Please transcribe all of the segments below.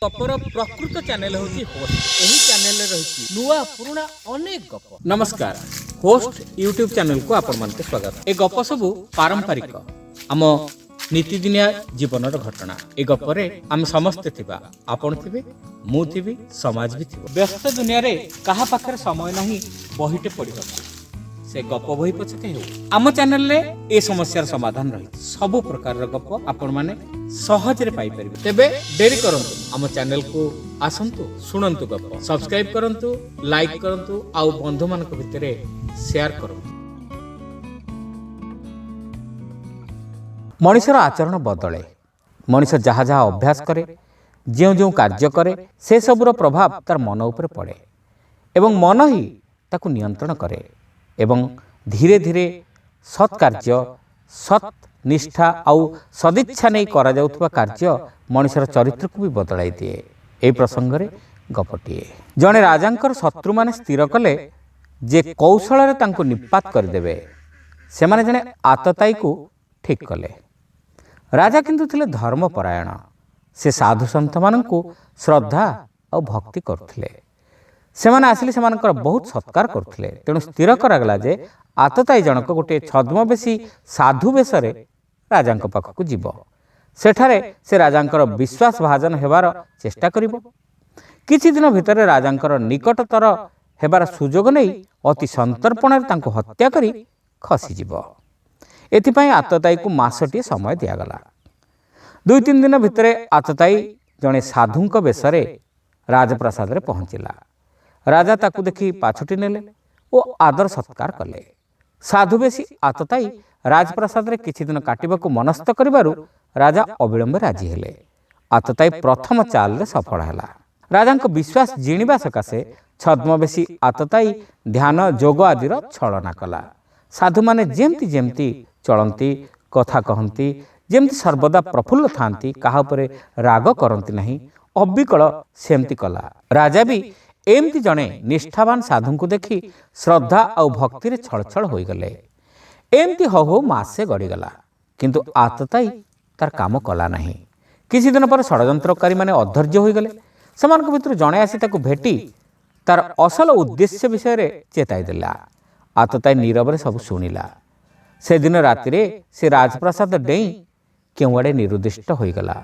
गपर प्रकृत चैनल होची होस्ट। एही चैनल रे रहिची नुवा पुराना अनेक गप। नमस्कार, होस्ट यूट्यूब चैनल को आपण मानते स्वागत। ए गप सब पारंपरिक आम नीतिदिनिया जीवनर घटना। ए गपरे आम समस्त थिबा, आपण थिबे, मु थिबी, समाज भी थिबो। व्यस्त दुनिया रे कहा पाखरे समय नहीं बहिटे पड़िबा से गप बही पछके हो। आम चैनल रे ए समस्यार समाधान रही सब प्रकार गप आपण माने सहज रे पाई परिबे। तेबे देरी करंतु, आम चैनल को आसंतु, सुनंतु गप, सब्सक्राइब करंतु, लाइक करंतु, आउ बंधु मानक भितरे शेयर करंतु। मनुष्यर आचरण बदले, मनुष्य जहाँ जहाँ अभ्यास करे, जो जो कार्य करे, से सबुर प्रभाव तार मन उपर पड़े एवं मन ही ताकु नियंत्रण करे एवं धीरे धीरे सत् कार्य, सत् निष्ठा आउ सदिच्छा नहीं करा जाउथबा कार्य मनुष्यर चरित्र को भी बदलाई दिए। एही प्रसंग रे गपटिए। जणे राजांकर शत्रु माने स्थिर कले जे कौशल रे तांको निपात कर देबे। से माने जणे आतताई को ठीक कले। राजा किंतु थिले धर्मपरायण। से साधु सन्थ माननकु श्रद्धा और भक्ति करथिले। सेमाने आसिले सेमानकर बहुत सत्कार करथिले। तेणु स्थिर करागला जे आतताई जनक गोटे छद्मवेशी साधु बेशरे राजांक पाखकु जीव। सेठारे से राजांकर विश्वास भाजन हेबार चेष्टा करिवो। किछि दिन भितरे राजांकर निकटतर हेबार सुजोग नहीं अति संतर्पण तांको हत्या करी खसी जीव। एथिपाई आतताई को मासटी समय दियागला। 2-3 दिन भितरे आतताई जणे साधुंक बेशरे राजप्रसाद रे पहुंचिला। राजा ताकू देखि पाछुटी नेले ओ आदर सत्कार कले। साधुवेशी आतताई राजप्रसाद रे किछि दिन काटिबाकू मनस्थ करिबारु राजा अविलंब राजी हेले। आतताई प्रथम चाल रे सफल हैला। राजांक विश्वास जिणिबा सकाशे छद्मवेशी आतताई ध्यान जोग आदिर छलना कला। साधु माने जेमती जेमती चलंती, कथा कहंती, जेमती सर्वदा प्रफुल्ल थांती, काहा उपरे राग करंती नहीं, अबिकल सेमती कला। राजा भी एमती जणे निष्ठावान साधु को देखि श्रद्धा और भक्ति रे छलछल होई गले। एमती हो मासे गड़ीगला, किंतु आतताई तार काम कला नहीं। किसी दिन पर षड्यंत्रकारी माने अधैर्य होई गले। सेमानक भितर जणे आसी ताकू भेटी तार असल उद्देश्य विषय रे चेताई देला। आतताई नीरव रे सब सुनिला। से दिन राति रे से राजप्रसाद डेई केउआडे निरुद्दिष्ट होई गला।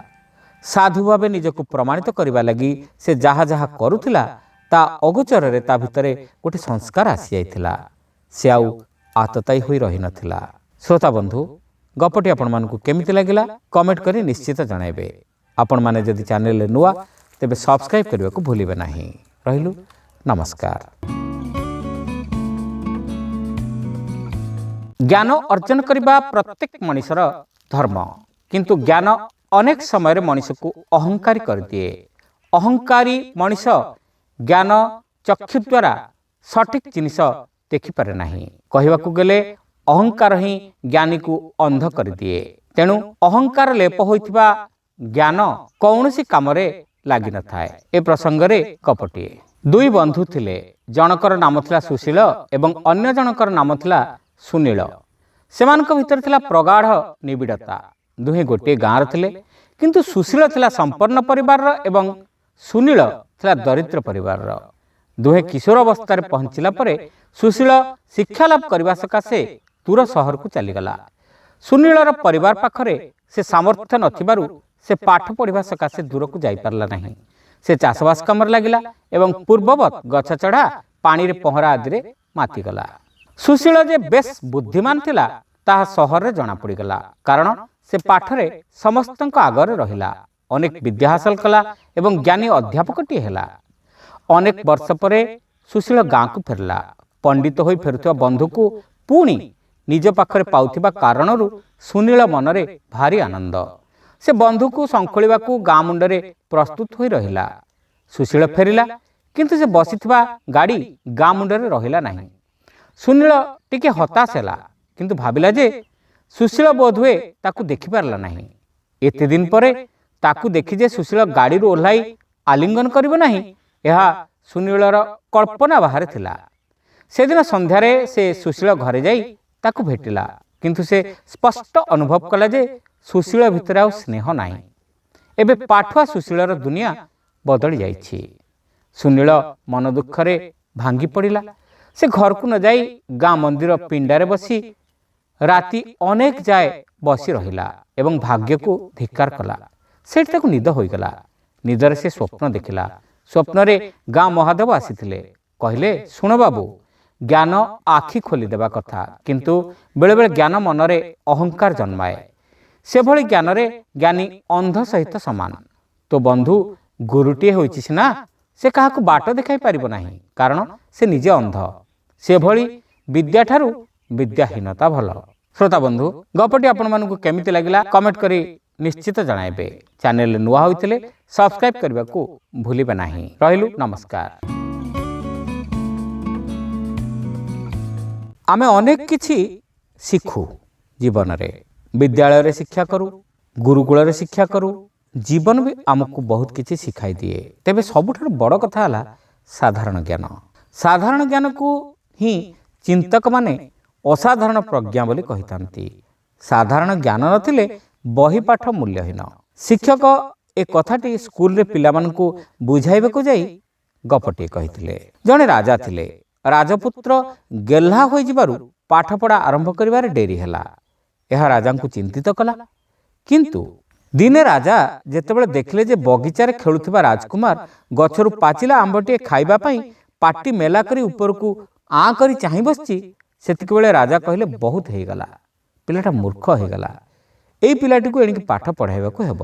साधु भावे निजको प्रमाणित करिबा लगी से जहा जहा करुथिला ता अगोचर रे ता भितरे गोटे संस्कार आसी जाइथिला। से आउ आतताई होई रही नथिला। श्रोता बंधु, गपटी आपण मानकु केमिति लागिला कमेंट करी निश्चित जणाइबे। आपण माने जदि चैनल रे नुआ तेबे सब्सक्राइब करबा को भूलिबे नाही। रहिलु, नमस्कार। ज्ञान अर्जन करबा प्रत्येक मनुष्यर धर्म, किंतु ज्ञान अनेक समय मनुष्य को अहंकारी कर दिए। अहंकारी मनुष्य ज्ञान चक्षु द्वारा सठिक जिनिस देखिपारे नहीं। कहवाकू गले अहंकार ही ज्ञानी को अंध कर दिए। तेणु अहंकार लेप होइथिबा ज्ञान कौनसी कामरे लागि न थाए। ए प्रसंग रे कपटिए। 2 बंधु थिले। जनकर नाम थिला सुशील एवं अन्य जनकर नाम थिला सुनील। सेमानक भितर थिला प्रगाढ़ निबिड़ता। दुहे गोटे गाँव थिले, किंतु सुशील थिला संपन्न परिवार एवं सुनील थिला दरिद्र परिवार। दुहे किशोर अवस्था पहुंचला परे सुशील शिक्षा लाभ करने सकाशे दूर सहर को चलीगला। सुनीलर परिवार पाखरे से सामर्थ्य नथिबारु से पाठ पढ़ा सकाशे दूर को जाई पारला नहीं। से चाषबास कामर लागिला एवं पूर्ववत गछ चढ़ा पानी रे पहरा आदि रे मातिगला। सुशील जे बेस बुद्धिमान थिला ताहा सहर रे जणा पड़ीगला, कारण से पाठरे समस्तंक आगरे रहिला। अनेक विद्या हासिल कला एवं ज्ञानी अध्यापकटी हेला। अनेक वर्ष परे सुशील गाँ को फेरला। पंडित होई फेरुथिबा बंधु को पुणी निज पाखरे पाउथिबा कारणरु सुनील मनरे भारी आनंद। से बंधु को संखोलिबा को गाँ मुंडरे प्रस्तुत होई रहिला। सुशील फेरिला, किंतु से बसिथिबा गाड़ी गाँ मुंडरे रहिला नहीं। सुनील टिके हताश हेला, किंतु भाबिला जे सुशील बोधुए ताकू देखि पारला नहीं। एते दिन परे ताकू देखि जे सुशील गाड़ी रो ओह्लाई आलिंगन करिबो नहीं, यह सुनीलर कल्पना बाहर थिला। से दिन संध्यारे से सुशील घरे जाई ताकू भेटिला, किंतु से स्पष्ट अनुभव कला जे सुशील भितर आउ स्नेह नाही। एबे पाठुआ सुशीलर दुनिया ବଦଳି ଯାଇଛି। ସୁନୀଳ ମନ ଦୁଃଖରେ ଭାଙ୍ଗି ପଡ଼ିଲା। ସେ ଘରକୁ ନ ଯାଇ ଗାଁ ମନ୍ଦିର ପିଣ୍ଡାରେ ବସି ରାତି ଅନେକ ଯାଏ ବସି ରହିଲା ଏବଂ ଭାଗ୍ୟକୁ ଧିକ୍କାର କଲା। ସେଠି ତାକୁ ନିଦ ହୋଇଗଲା। ନିଦରେ ସେ ସ୍ୱପ୍ନ ଦେଖିଲା। ସ୍ୱପ୍ନରେ ଗାଁ ମହାଦେବ ଆସିଥିଲେ। କହିଲେ, ଶୁଣ ବାବୁ, ଜ୍ଞାନ ଆଖି ଖୋଲିଦେବା କଥା, କିନ୍ତୁ ବେଳେବେଳେ ଜ୍ଞାନ ମନରେ ଅହଙ୍କାର ଜନ୍ମାଏ। ସେଭଳି ଜ୍ଞାନରେ ଜ୍ଞାନୀ ଅନ୍ଧ ସହିତ ସମାନ। ତୋ ବନ୍ଧୁ ଗୁରୁଟିଏ ହୋଇଛି ସିନା, ସେ କାହାକୁ ବାଟ ଦେଖାଇ ପାରିବ ନାହିଁ, କାରଣ ସେ ନିଜେ ଅନ୍ଧ। ସେଭଳି ବିଦ୍ୟାଠାରୁ ବିଦ୍ୟାହୀନତା ଭଲ। ଶ୍ରୋତା ବନ୍ଧୁ, ଗପଟି ଆପଣମାନଙ୍କୁ କେମିତି ଲାଗିଲା କମେଣ୍ଟ କରି ନିଶ୍ଚିତ ଜଣାଇବେ। ଚ୍ୟାନେଲରେ ନୂଆ ହୋଇଥିଲେ ସବସ୍କ୍ରାଇବ୍ କରିବାକୁ ଭୁଲିବେ ନାହିଁ। ରହିଲୁ, ନମସ୍କାର। ଆମେ ଅନେକ କିଛି ଶିଖୁ ଜୀବନରେ। ବିଦ୍ୟାଳୟରେ ଶିକ୍ଷା କରୁ, ଗୁରୁକୁଳରେ ଶିକ୍ଷା କରୁ। ଜୀବନ ବି ଆମକୁ ବହୁତ କିଛି ଶିଖାଇ ଦିଏ। ତେବେ ସବୁଠାରୁ ବଡ଼ କଥା ହେଲା ସାଧାରଣ ଜ୍ଞାନ। ସାଧାରଣ ଜ୍ଞାନକୁ ହିଁ ଚିନ୍ତକମାନେ ଅସାଧାରଣ ପ୍ରଜ୍ଞା ବୋଲି କହିଥାନ୍ତି। ସାଧାରଣ ଜ୍ଞାନ ନଥିଲେ ବହି ପାଠ ମୂଲ୍ୟହୀନ। ଶିକ୍ଷକ ଏ କଥାଟି ସ୍କୁଲରେ ପିଲାମାନଙ୍କୁ ବୁଝାଇବାକୁ ଯାଇ ଗପଟିଏ କହିଥିଲେ। ଜଣେ ରାଜା ଥିଲେ। ରାଜପୁତ୍ର ଗେହ୍ଲା ହୋଇଯିବାରୁ ପାଠପଢ଼ା ଆରମ୍ଭ କରିବାରେ ଡେରି ହେଲା। ଏହା ରାଜାଙ୍କୁ ଚିନ୍ତିତ କଲା। କିନ୍ତୁ ଦିନେ ରାଜା ଯେତେବେଳେ ଦେଖିଲେ ଯେ ବଗିଚାରେ ଖେଳୁଥିବା ରାଜକୁମାର ଗଛରୁ ପାଚିଲା ଆମ୍ବଟିଏ ଖାଇବା ପାଇଁ ପାଟି ମେଲା କରି ଉପରକୁ ଆଁ କରି ଚାହିଁ ବସିଛି, ସେତିକିବେଳେ ରାଜା କହିଲେ, ବହୁତ ହେଇଗଲା, ପିଲାଟା ମୂର୍ଖ ହେଇଗଲା। ଏଇ ପିଲାଟିକୁ ଏଣିକି ପାଠ ପଢ଼ାଇବାକୁ ହେବ।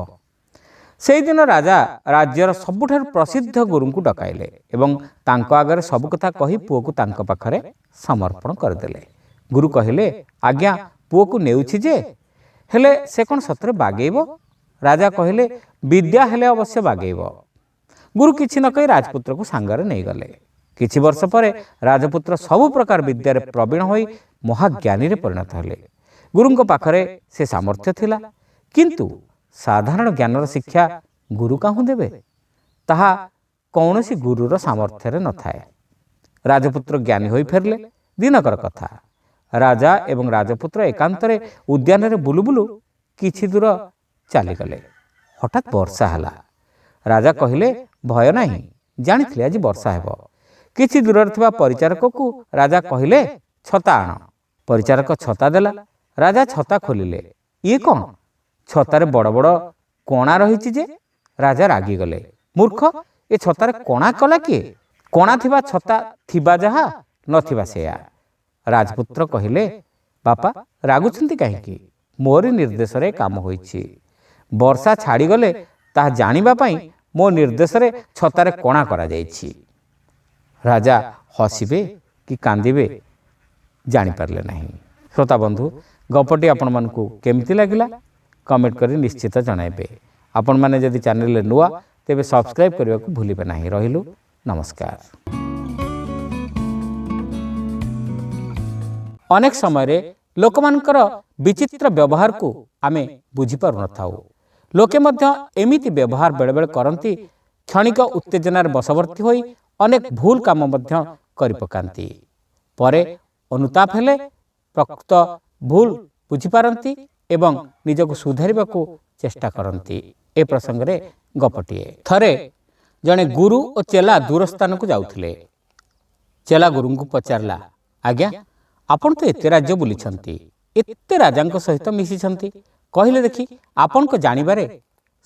ସେହିଦିନ ରାଜା ରାଜ୍ୟର ସବୁଠାରୁ ପ୍ରସିଦ୍ଧ ଗୁରୁଙ୍କୁ ଡକାଇଲେ ଏବଂ ତାଙ୍କ ଆଗରେ ସବୁ କଥା କହି ପୁଅକୁ ତାଙ୍କ ପାଖରେ ସମର୍ପଣ କରିଦେଲେ। ଗୁରୁ କହିଲେ, ଆଜ୍ଞା, ପୁଅକୁ ନେଉଛି ଯେ, ହେଲେ ସେ କ'ଣ ସତରେ ବାଗେଇବ? ରାଜା କହିଲେ, ବିଦ୍ୟା ହେଲେ ଅବଶ୍ୟ ବାଗେଇବ। ଗୁରୁ କିଛି ନ କହି ରାଜପୁତ୍ରକୁ ସାଙ୍ଗରେ ନେଇଗଲେ। କିଛି ବର୍ଷ ପରେ ରାଜପୁତ୍ର ସବୁ ପ୍ରକାର ବିଦ୍ୟାରେ ପ୍ରବୀଣ ହୋଇ ମହାଜ୍ଞାନୀରେ ପରିଣତ ହେଲେ। ଗୁରୁଙ୍କ ପାଖରେ ସେ ସାମର୍ଥ୍ୟ ଥିଲା, କିନ୍ତୁ ସାଧାରଣ ଜ୍ଞାନର ଶିକ୍ଷା ଗୁରୁ କାହୁଁ ଦେବେ? ତାହା କୌଣସି ଗୁରୁର ସାମର୍ଥ୍ୟରେ ନଥାଏ। ରାଜପୁତ୍ର ଜ୍ଞାନୀ ହୋଇ ଫେରିଲେ। ଦିନକର କଥା, ରାଜା ଏବଂ ରାଜପୁତ୍ର ଏକାନ୍ତରେ ଉଦ୍ୟାନରେ ବୁଲୁ ବୁଲୁ କିଛି ଦୂର ଚାଲିଗଲେ। ହଠାତ୍ ବର୍ଷା ହେଲା। ରାଜା କହିଲେ, ଭୟ ନାହିଁ, ଜାଣିଥିଲେ ଆଜି ବର୍ଷା ହେବ। କିଛି ଦୂରରେ ଥିବା ପରିଚାରକକୁ ରାଜା କହିଲେ, ଛତା ଆଣ। ପରିଚାରକ ଛତା ଦେଲା। ରାଜା ଛତା ଖୋଲିଲେ। ଇଏ କ'ଣ? ଛତାରେ ବଡ଼ ବଡ଼ କଣା ରହିଛି ଯେ? ରାଜା ରାଗିଗଲେ। ମୂର୍ଖ, ଏ ଛତାରେ କଣା କଲା କିଏ? କଣା ଥିବା ଛତା ଥିବା ଯାହା, ନଥିବା ସେୟା। ରାଜପୁତ୍ର କହିଲେ, ବାପା, ରାଗୁଛନ୍ତି କାହିଁକି? ମୋରି ନିର୍ଦ୍ଦେଶରେ କାମ ହୋଇଛି। ବର୍ଷା ଛାଡ଼ିଗଲେ ତାହା ଜାଣିବା ପାଇଁ ମୋ ନିର୍ଦ୍ଦେଶରେ ଛତାରେ କଣା କରାଯାଇଛି। ରାଜା ହସିବେ କି କାନ୍ଦିବେ ଜାଣିପାରିଲେ ନାହିଁ। ଶ୍ରୋତା ବନ୍ଧୁ, ଗପଟି ଆପଣମାନଙ୍କୁ କେମିତି ଲାଗିଲା କମେଣ୍ଟ କରି ନିଶ୍ଚିତ ଜଣାଇବେ। ଆପଣମାନେ ଯଦି ଚ୍ୟାନେଲରେ ନୂଆ, ତେବେ ସବସ୍କ୍ରାଇବ୍ କରିବାକୁ ଭୁଲିବେ ନାହିଁ। ରହିଲୁ, ନମସ୍କାର। ଅନେକ ସମୟରେ ଲୋକମାନଙ୍କର ବିଚିତ୍ର ବ୍ୟବହାରକୁ ଆମେ ବୁଝିପାରୁନଥାଉ। ଲୋକେ ମଧ୍ୟ ଏମିତି ବ୍ୟବହାର ବେଳେବେଳେ କରନ୍ତି, କ୍ଷଣିକ ଉତ୍ତେଜନାରେ ବଶବର୍ତ୍ତୀ ହୋଇ ଅନେକ ଭୁଲ କାମ ମଧ୍ୟ କରିପକାନ୍ତି। ପରେ ଅନୁତାପ ହେଲେ ପ୍ରକୃତ ଭୁଲ ବୁଝିପାରନ୍ତି ଏବଂ ନିଜକୁ ସୁଧାରିବାକୁ ଚେଷ୍ଟା କରନ୍ତି। ଏ ପ୍ରସଙ୍ଗରେ ଗପଟିଏ। ଥରେ ଜଣେ ଗୁରୁ ଓ ଚେଲା ଦୂର ସ୍ଥାନକୁ ଯାଉଥିଲେ। ଚେଲା ଗୁରୁଙ୍କୁ ପଚାରିଲା, ଆଜ୍ଞା, ଆପଣ ତ ଏତେ ରାଜ୍ୟ ବୁଲିଛନ୍ତି, ଏତେ ରାଜାଙ୍କ ସହିତ ମିଶିଛନ୍ତି, କହିଲେ ଦେଖି ଆପଣଙ୍କ ଜାଣିବାରେ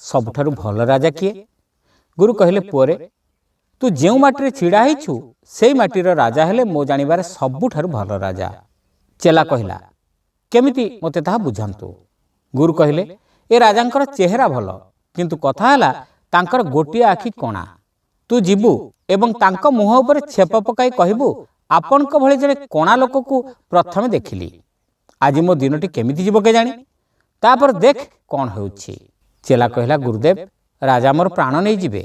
ସବୁଠାରୁ ଭଲ ରାଜା କିଏ? ଗୁରୁ କହିଲେ, ପୁଅରେ, ତୁ ଯେଉଁ ମାଟିରେ ଛିଡ଼ା ହେଇଛୁ ସେଇ ମାଟିର ରାଜା ହେଲେ ମୋ ଜାଣିବାରେ ସବୁଠାରୁ ଭଲ ରାଜା। ଚେଲା କହିଲା, କେମିତି ମୋତେ ତାହା ବୁଝାନ୍ତୁ। ଗୁରୁ କହିଲେ, ଏ ରାଜାଙ୍କର ଚେହେରା ଭଲ, କିନ୍ତୁ କଥା ହେଲା ତାଙ୍କର ଗୋଟିଏ ଆଖି କଣା। ତୁ ଯିବୁ ଏବଂ ତାଙ୍କ ମୁହଁ ଉପରେ ଛେପ ପକାଇ କହିବୁ, ଆପଣଙ୍କ ଭଳି ଜଣେ କଣା ଲୋକକୁ ପ୍ରଥମେ ଦେଖିଲି। ଆଜି ମୋ ଦିନଟି କେମିତି ଯିବ କେଜାଣି, ତାପରେ ଦେଖ କ'ଣ ହେଉଛି। ଚେଲା କହିଲା, ଗୁରୁଦେବ, ରାଜା ମୋର ପ୍ରାଣ ନେଇଯିବେ।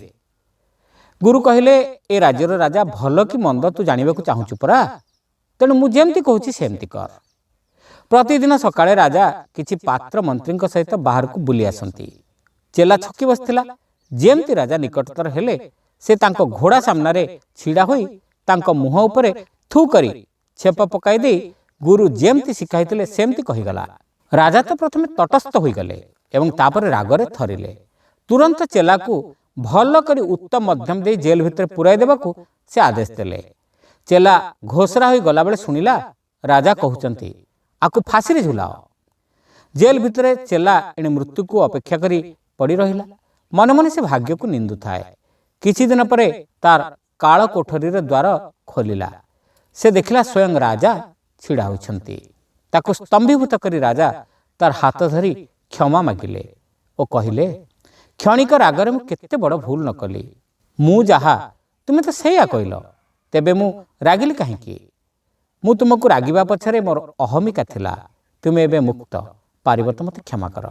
ଗୁରୁ କହିଲେ, ଏ ରାଜ୍ୟର ରାଜା ଭଲ କି ମନ୍ଦ ତୁ ଜାଣିବାକୁ ଚାହୁଁଛୁ ପରା, ତେଣୁ ମୁଁ ଯେମିତି କହୁଛି ସେମିତି କର। ପ୍ରତିଦିନ ସକାଳେ ରାଜା କିଛି ପାତ୍ର ମନ୍ତ୍ରୀଙ୍କ ସହିତ ବାହାରକୁ ବୁଲି ଆସନ୍ତି। ଚେଲା ଛକି ବସିଥିଲା। ଯେମିତି ରାଜା ନିକଟତର ହେଲେ ସେ ତାଙ୍କ ଘୋଡ଼ା ସାମ୍ନାରେ ଛିଡ଼ା ହୋଇ ତାଙ୍କ ମୁହଁ ଉପରେ ଥୁ କରି ଛେପ ପକାଇ ଦେଇ ଗୁରୁ ଯେମିତି ଶିଖାଇଥିଲେ ସେମିତି କହିଗଲା। ରାଜା ତ ପ୍ରଥମେ ତଟସ୍ଥ ହୋଇଗଲେ ଏବଂ ତାପରେ ରାଗରେ ଥରିଲେ। ତୁରନ୍ତ ଚେଲାକୁ ଭଲ କରି ଉତ୍ତମ ମଧ୍ୟମ ଦେଇ ଜେଲ ଭିତରେ ପୁରାଇ ଦେବାକୁ ସେ ଆଦେଶ ଦେଲେ। ଚେଲା ଘୋଷରା ହୋଇ ଗଲାବେଳେ ଶୁଣିଲା ରାଜା କହୁଛନ୍ତି ଆକୁ ଫାଶୀରେ ଝୁଲାଅ। ଜେଲ ଭିତରେ ଚେଲା ଏଣେ ମୃତ୍ୟୁକୁ ଅପେକ୍ଷା କରି ପଡ଼ି ରହିଲା। ମନେ ମନେ ସେ ଭାଗ୍ୟକୁ ନିନ୍ଦୁଥାଏ। କିଛି ଦିନ ପରେ ତାର କାଳ କୋଠରୀର ଦ୍ୱାର ଖୋଲିଲା। ସେ ଦେଖିଲା ସ୍ୱୟଂ ରାଜା ଛିଡ଼ା ହୋଇଛନ୍ତି। ତାକୁ ସ୍ତମ୍ଭୀଭୂତ କରି ରାଜା ତାର ହାତ ଧରି କ୍ଷମା ମାଗିଲେ ଓ କହିଲେ, କ୍ଷଣିକ ରାଗରେ ମୁଁ କେତେ ବଡ଼ ଭୁଲ ନ କଲି। ମୁଁ ଯାହା ତୁମେ ତ ସେଇଆ କହିଲ, ତେବେ ମୁଁ ରାଗିଲି କାହିଁକି? ମୁଁ ତୁମକୁ ରାଗିବା ପଛରେ ମୋର ଅହମିକା ଥିଲା। ତୁମେ ଏବେ ମୁକ୍ତ, ପାରିବ ତ ମୋତେ କ୍ଷମା କର।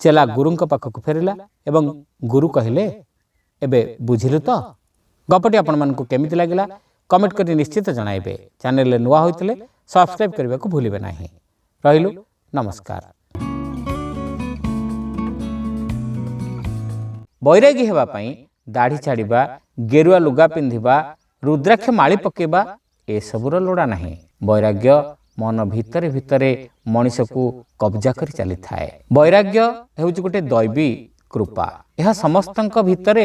ଚେଲା ଗୁରୁଙ୍କ ପାଖକୁ ଫେରିଲା ଏବଂ ଗୁରୁ କହିଲେ, ଏବେ ବୁଝିଲୁ ତ? ଗପଟି ଆପଣମାନଙ୍କୁ କେମିତି ଲାଗିଲା କମେଣ୍ଟ କରି ନିଶ୍ଚିତ ଜଣାଇବେ। ଚ୍ୟାନେଲରେ ନୂଆ ହୋଇଥିଲେ ସବସ୍କ୍ରାଇବ୍ କରିବାକୁ ଭୁଲିବେ ନାହିଁ। ରହିଲୁ, ନମସ୍କାର। ବୈରାଗୀ ହେବା ପାଇଁ ଦାଢ଼ି ଛାଡ଼ିବା, ଗେରୁଆ ଲୁଗା ପିନ୍ଧିବା, ରୁଦ୍ରାକ୍ଷ ମାଳି ପକାଇବା ଏସବୁର ଲୋଡ଼ା ନାହିଁ। ବୈରାଗ୍ୟ ମନ ଭିତରେ ଭିତରେ ମଣିଷକୁ କବ୍ଜା କରି ଚାଲିଥାଏ। ବୈରାଗ୍ୟ ହେଉଛି ଗୋଟେ ଦୈବୀ କୃପା। ଏହା ସମସ୍ତଙ୍କ ଭିତରେ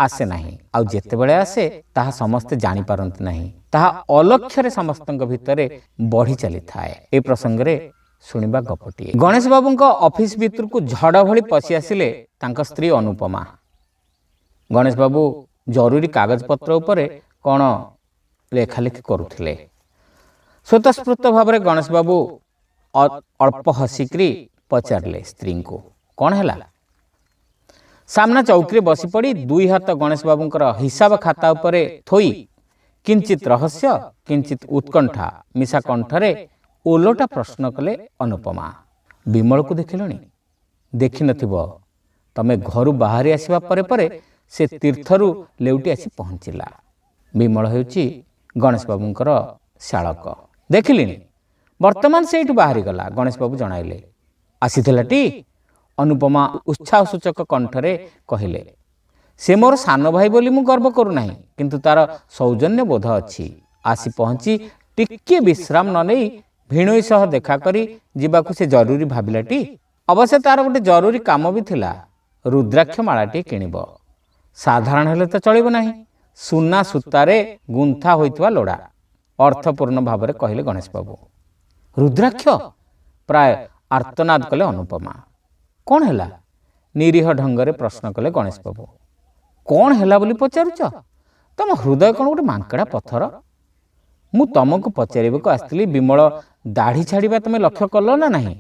ଆସେ ନାହିଁ, ଆଉ ଯେତେବେଳେ ଆସେ ତାହା ସମସ୍ତେ ଜାଣିପାରନ୍ତି ନାହିଁ। ତାହା ଅଲକ୍ଷ୍ୟରେ ସମସ୍ତଙ୍କ ଭିତରେ ବଢ଼ି ଚାଲିଥାଏ। ଏ ପ୍ରସଙ୍ଗରେ ଶୁଣିବା ଗପଟିଏ। ଗଣେଶ ବାବୁଙ୍କ ଅଫିସ ଭିତରକୁ ଝଡ଼ ଭଳି ପଶି ଆସିଲେ ତାଙ୍କ ସ୍ତ୍ରୀ ଅନୁପମା। ଗଣେଶ ବାବୁ ଜରୁରୀ କାଗଜପତ୍ର ଉପରେ କ'ଣ ଲେଖାଲେଖି କରୁଥିଲେ। ସ୍ୱତଃସ୍ଫୂର୍ତ୍ତ ଭାବରେ ଗଣେଶ ବାବୁ ଅଳ୍ପ ହସିକିରି ପଚାରିଲେ ସ୍ତ୍ରୀଙ୍କୁ, କ'ଣ ହେଲା? ସାମ୍ନା ଚୌକିରେ ବସିପଡ଼ି ଦୁଇ ହାତ ଗଣେଶ ବାବୁଙ୍କର ହିସାବ ଖାତା ଉପରେ ଥୋଇ କିଞ୍ଚିତ ରହସ୍ୟ କିଞ୍ଚିତ ଉତ୍କଣ୍ଠା ମିଶା କଣ୍ଠରେ ଓଲଟା ପ୍ରଶ୍ନ କଲେ ଅନୁପମା। ବିମଳକୁ ଦେଖିଲଣି? ଦେଖିନଥିବ। ତମେ ଘରୁ ବାହାରି ଆସିବା ପରେ ପରେ ସେ ତୀର୍ଥରୁ ଲେଉଟି ଆସି ପହଞ୍ଚିଲା। ବିମଳ ହେଉଛି ଗଣେଶ ବାବୁଙ୍କର ଶାଳକ। ଦେଖିଲିଣି, ବର୍ତ୍ତମାନ ସେଇଠୁ ବାହାରିଗଲା, ଗଣେଶ ବାବୁ ଜଣାଇଲେ। ଆସିଥିଲାଟି? ଅନୁପମା ଉତ୍ସାହସୂଚକ କଣ୍ଠରେ କହିଲେ। ସେ ମୋର ସାନ ଭାଇ ବୋଲି ମୁଁ ଗର୍ବ କରୁନାହିଁ, କିନ୍ତୁ ତାର ସୌଜନ୍ୟ ବୋଧ ଅଛି। ଆସି ପହଞ୍ଚି ଟିକିଏ ବିଶ୍ରାମ ନ ନେଇ ଭିଣୋଇ ସହ ଦେଖା କରି ଯିବାକୁ ସେ ଜରୁରୀ ଭାବିଲାଟି? ଅବଶ୍ୟ ତାର ଗୋଟେ ଜରୁରୀ କାମ ବି ଥିଲା। ରୁଦ୍ରାକ୍ଷ ମାଳାଟିଏ କିଣିବ। ସାଧାରଣ ହେଲେ ତ ଚଳିବ ନାହିଁ, ସୁନା ସୂତାରେ ଗୁନ୍ଥା ହୋଇଥିବା ଲୋଡ଼ା, ଅର୍ଥପୂର୍ଣ୍ଣ ଭାବରେ କହିଲେ ଗଣେଶ ବାବୁ। ରୁଦ୍ରାକ୍ଷ? ପ୍ରାୟ ଆର୍ତ୍ତନାଦ କଲେ ଅନୁପମା। କ'ଣ ହେଲା? ନିରୀହ ଢଙ୍ଗରେ ପ୍ରଶ୍ନ କଲେ ଗଣେଶ ବାବୁ। କ'ଣ ହେଲା ବୋଲି ପଚାରୁଛ? ତମ ହୃଦୟ କ'ଣ ଗୋଟେ ମାଙ୍କଡ଼ା ପଥର? ମୁଁ ତମକୁ ପଚାରିବାକୁ ଆସିଥିଲି, ବିମଳ ଦାଢ଼ି ଛାଡ଼ିବା ତମେ ଲକ୍ଷ୍ୟ କଲ ନା ନାହିଁ?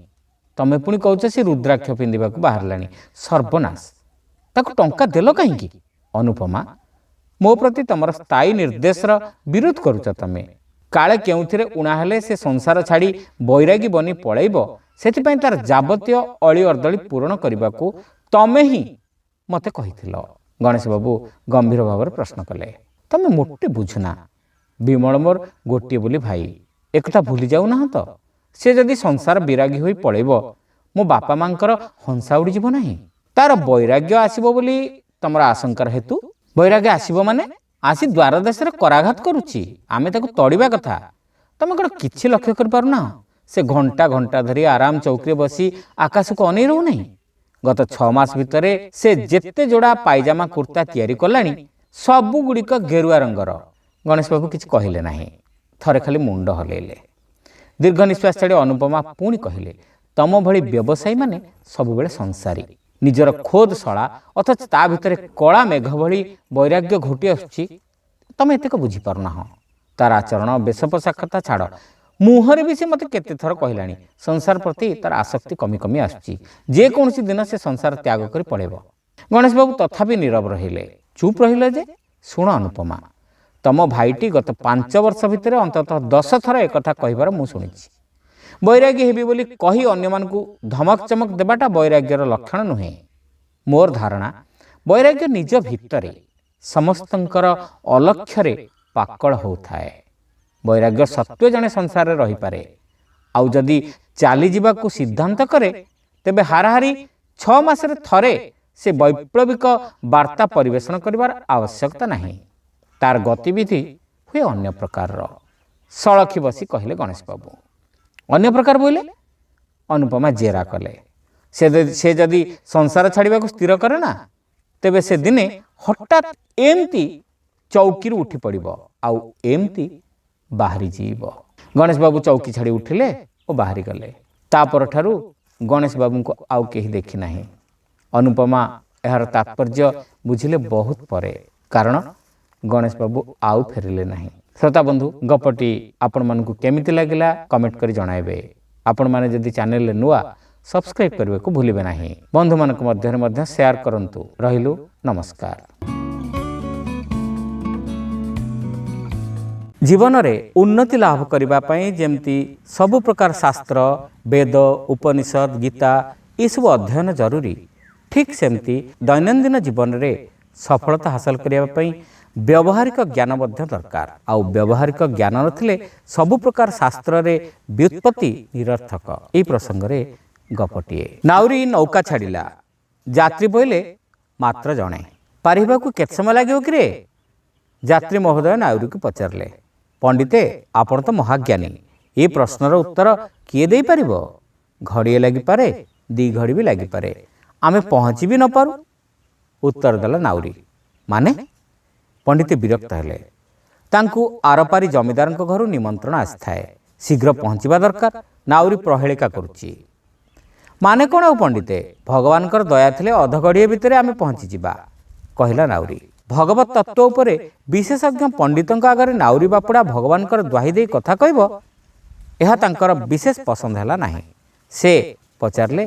ତମେ ପୁଣି କହୁଛ ସେ ରୁଦ୍ରାକ୍ଷ ପିନ୍ଧିବାକୁ ବାହାରିଲାଣି। ସର୍ବନାଶ! ତାକୁ ଟଙ୍କା ଦେଲ କାହିଁକି? ଅନୁପମା, ମୋ ପ୍ରତି ତମର ସ୍ଥାୟୀ ନିର୍ଦ୍ଦେଶର ବିରୋଧ କରୁଛ ତମେ। କାଳେ କେଉଁଥିରେ ଉଣା ହେଲେ ସେ ସଂସାର ଛାଡ଼ି ବୈରାଗୀ ବନି ପଳାଇବ, ସେଥିପାଇଁ ତାର ଯାବତୀୟ ଅଳି ଅର୍ଦ୍ଦଳି ପୂରଣ କରିବାକୁ ତମେ ହିଁ ମୋତେ କହିଥିଲ। ଗଣେଶ ବାବୁ ଗମ୍ଭୀର ଭାବରେ ପ୍ରଶ୍ନ କଲେ। ତମେ ମୋଟେ ବୁଝୁନା, ବିମଳ ମୋର ଗୋଟିଏ ବୋଲି ଭାଇ, ଏକଥା ଭୁଲି ଯାଉନାହଁ ତ? ସେ ଯଦି ସଂସାର ବିରାଗୀ ହୋଇ ପଳାଇବ, ମୋ ବାପା ମାଙ୍କର ହଂସା ଉଡ଼ିଯିବ ନାହିଁ? ତାର ବୈରାଗ୍ୟ ଆସିବ ବୋଲି ତମର ଆଶଙ୍କାର ହେତୁ? ବୈରାଗ୍ୟ ଆସିବ ମାନେ? ଆସି ଦ୍ୱାର ଦେଶରେ କରାଘାତ କରୁଛି, ଆମେ ତାକୁ ତଡ଼ିବା କଥା। ତମେ କ'ଣ କିଛି ଲକ୍ଷ୍ୟ କରିପାରୁନାହ? ସେ ଘଣ୍ଟା ଘଣ୍ଟା ଧରି ଆରାମ ଚୌକିରେ ବସି ଆକାଶକୁ ଅନେଇ ରହୁନାହିଁ। ଗତ 6 ମାସ ଭିତରେ ସେ ଯେତେ ଯୋଡ଼ା ପାଇଜାମା କୁର୍ତ୍ତା ତିଆରି କଲାଣି, ସବୁଗୁଡ଼ିକ ଗେରୁଆ ରଙ୍ଗର। ଗଣେଶ ବାବୁ କିଛି କହିଲେ ନାହିଁ, ଥରେ ଖାଲି ମୁଣ୍ଡ ହଲେଇଲେ। ଦୀର୍ଘ ନିଶ୍ୱାସ ଛାଡ଼ି ଅନୁପମା ପୁଣି କହିଲେ, ତମ ଭଳି ବ୍ୟବସାୟୀମାନେ ସବୁବେଳେ ସଂସାରୀ, ନିଜର ଖୋଦ ଶଳା, ଅଥଚ ତା ଭିତରେ କଳା ମେଘ ଭଳି ବୈରାଗ୍ୟ ଘୋଟି ଆସୁଛି। ତମେ ଏତେକ ବୁଝିପାରୁନାହ। ତାର ଆଚରଣ, ବେଶ ପୋଷାକତା ଛାଡ଼, ମୁହଁରେ ବି ସେ ମୋତେ କେତେଥର କହିଲାଣି, ସଂସାର ପ୍ରତି ତାର ଆସକ୍ତି କମି କମି ଆସୁଛି। ଯେକୌଣସି ଦିନ ସେ ସଂସାର ତ୍ୟାଗ କରି ପଳାଇବ। ଗଣେଶ ବାବୁ ତଥାପି ନୀରବ ରହିଲେ। ଚୁପ୍ ରହିଲେ ଯେ? ଶୁଣ ଅନୁପମା, ତମ ଭାଇଟି ଗତ 5 ବର୍ଷ ଭିତରେ ଅନ୍ତତଃ 10 ଥର ଏକଥା କହିବାର ମୁଁ ଶୁଣିଛି। ବୈରାଗୀ ହେବି ବୋଲି କହି ଅନ୍ୟମାନଙ୍କୁ ଧମକ ଚମକ ଦେବାଟା ବୈରାଗ୍ୟର ଲକ୍ଷଣ ନୁହେଁ। ମୋର ଧାରଣା, ବୈରାଗ୍ୟ ନିଜ ଭିତରେ ସମସ୍ତଙ୍କର ଅଲକ୍ଷ୍ୟରେ ପାକଳ ହେଉଥାଏ। ବୈରାଗ୍ୟ ସତ୍ତ୍ୱେ ଜଣେ ସଂସାରରେ ରହିପାରେ, ଆଉ ଯଦି ଚାଲିଯିବାକୁ ସିଦ୍ଧାନ୍ତ କରେ, ତେବେ ହାରାହାରି 6 ମାସରେ ଥରେ ସେ ବୈପ୍ଳବିକ ବାର୍ତ୍ତା ପରିବେଷଣ କରିବାର ଆବଶ୍ୟକତା ନାହିଁ। ତାର ଗତିବିଧି ହୁଏ ଅନ୍ୟ ପ୍ରକାରର। ସଳଖି ବସି କହିଲେ ଗଣେଶ ବାବୁ। ଅନ୍ୟ ପ୍ରକାର ବୋଇଲେ? ଅନୁପମା ଜେରା କଲେ। ସେ ଯଦି ସଂସାର ଛାଡ଼ିବାକୁ ସ୍ଥିର କରେ ନା, ତେବେ ସେ ଦିନେ ହଠାତ୍ ଏମିତି ଚୌକିରୁ ଉଠି ପଡ଼ିବ ଆଉ ଏମିତି ବାହାରି ଯିବ। ଗଣେଶ ବାବୁ ଚୌକି ଛାଡ଼ି ଉଠିଲେ ଓ ବାହାରି ଗଲେ। ତା ପରଠାରୁ ଗଣେଶ ବାବୁଙ୍କୁ ଆଉ କେହି ଦେଖି ନାହିଁ। ଅନୁପମା ଏହାର ତାତ୍ପର୍ଯ୍ୟ ବୁଝିଲେ ବହୁତ ପରେ, କାରଣ ଗଣେଶ ବାବୁ ଆଉ ଫେରିଲେ ନାହିଁ। ଶ୍ରୋତା ବନ୍ଧୁ, ଗପଟି ଆପଣମାନଙ୍କୁ କେମିତି ଲାଗିଲା କମେଣ୍ଟ କରି ଜଣାଇବେ। ଆପଣମାନେ ଯଦି ଚ୍ୟାନେଲରେ ନୂଆ, ସବସ୍କ୍ରାଇବ୍ କରିବାକୁ ଭୁଲିବେ ନାହିଁ। ବନ୍ଧୁମାନଙ୍କ ମଧ୍ୟରେ ମଧ୍ୟ ସେୟାର କରନ୍ତୁ। ରହିଲୁ, ନମସ୍କାର। ଜୀବନରେ ଉନ୍ନତି ଲାଭ କରିବା ପାଇଁ ଯେମିତି ସବୁ ପ୍ରକାର ଶାସ୍ତ୍ର, ବେଦ, ଉପନିଷଦ, ଗୀତା ଏସବୁ ଅଧ୍ୟୟନ ଜରୁରୀ, ଠିକ୍ ସେମିତି ଦୈନନ୍ଦିନ ଜୀବନରେ ସଫଳତା ହାସଲ କରିବା ପାଇଁ ବ୍ୟବହାରିକ ଜ୍ଞାନ ମଧ୍ୟ ଦରକାର। ଆଉ ବ୍ୟବହାରିକ ଜ୍ଞାନ ନଥିଲେ ସବୁ ପ୍ରକାର ଶାସ୍ତ୍ରରେ ବ୍ୟୁତ୍ପତ୍ତି ନିରର୍ଥକ। ଏହି ପ୍ରସଙ୍ଗରେ ଗପଟିଏ। ନାଉରୀ ନୌକା ଛାଡ଼ିଲା, ଯାତ୍ରୀ ବୋଇଲେ ମାତ୍ର ଜଣେ। ପାରିବାକୁ କେତେ ସମୟ ଲାଗିବ କିରେ? ଯାତ୍ରୀ ମହୋଦୟ ନାଉରୀକୁ ପଚାରିଲେ। ପଣ୍ଡିତେ, ଆପଣ ତ ମହାଜ୍ଞାନୀ, ଏ ପ୍ରଶ୍ନର ଉତ୍ତର କିଏ ଦେଇପାରିବ? ଘଡ଼ିଏ ଲାଗିପାରେ, 2 ଘଡ଼ି ବି ଲାଗିପାରେ, ଆମେ ପହଞ୍ଚି ବି ନପାରୁ। ଉତ୍ତର ଦେଲା ନାଉରୀ। ମାନେ? ପଣ୍ଡିତ ବିରକ୍ତ ହେଲେ। ତାଙ୍କୁ ଆରପାରି ଜମିଦାରଙ୍କ ଘରୁ ନିମନ୍ତ୍ରଣ ଆସିଥାଏ, ଶୀଘ୍ର ପହଞ୍ଚିବା ଦରକାର। ନାଉରୀ ପ୍ରହେଳିକା କରୁଛି। ମାନେ କ'ଣ ଆଉ ପଣ୍ଡିତେ? ଭଗବାନଙ୍କର ଦୟା ଥିଲେ ଅଧଘଡ଼ିଏ ଭିତରେ ଆମେ ପହଞ୍ଚିଯିବା, କହିଲା ନାଉରୀ। ଭଗବତ ତତ୍ତ୍ୱ ଉପରେ ବିଶେଷଜ୍ଞ ପଣ୍ଡିତଙ୍କ ଆଗରେ ନାଉରୀ ବାପୁଡ଼ା ଭଗବାନଙ୍କର ଦ୍ୱାହି ଦେଇ କଥା କହିବ, ଏହା ତାଙ୍କର ବିଶେଷ ପସନ୍ଦ ହେଲା ନାହିଁ। ସେ ପଚାରିଲେ,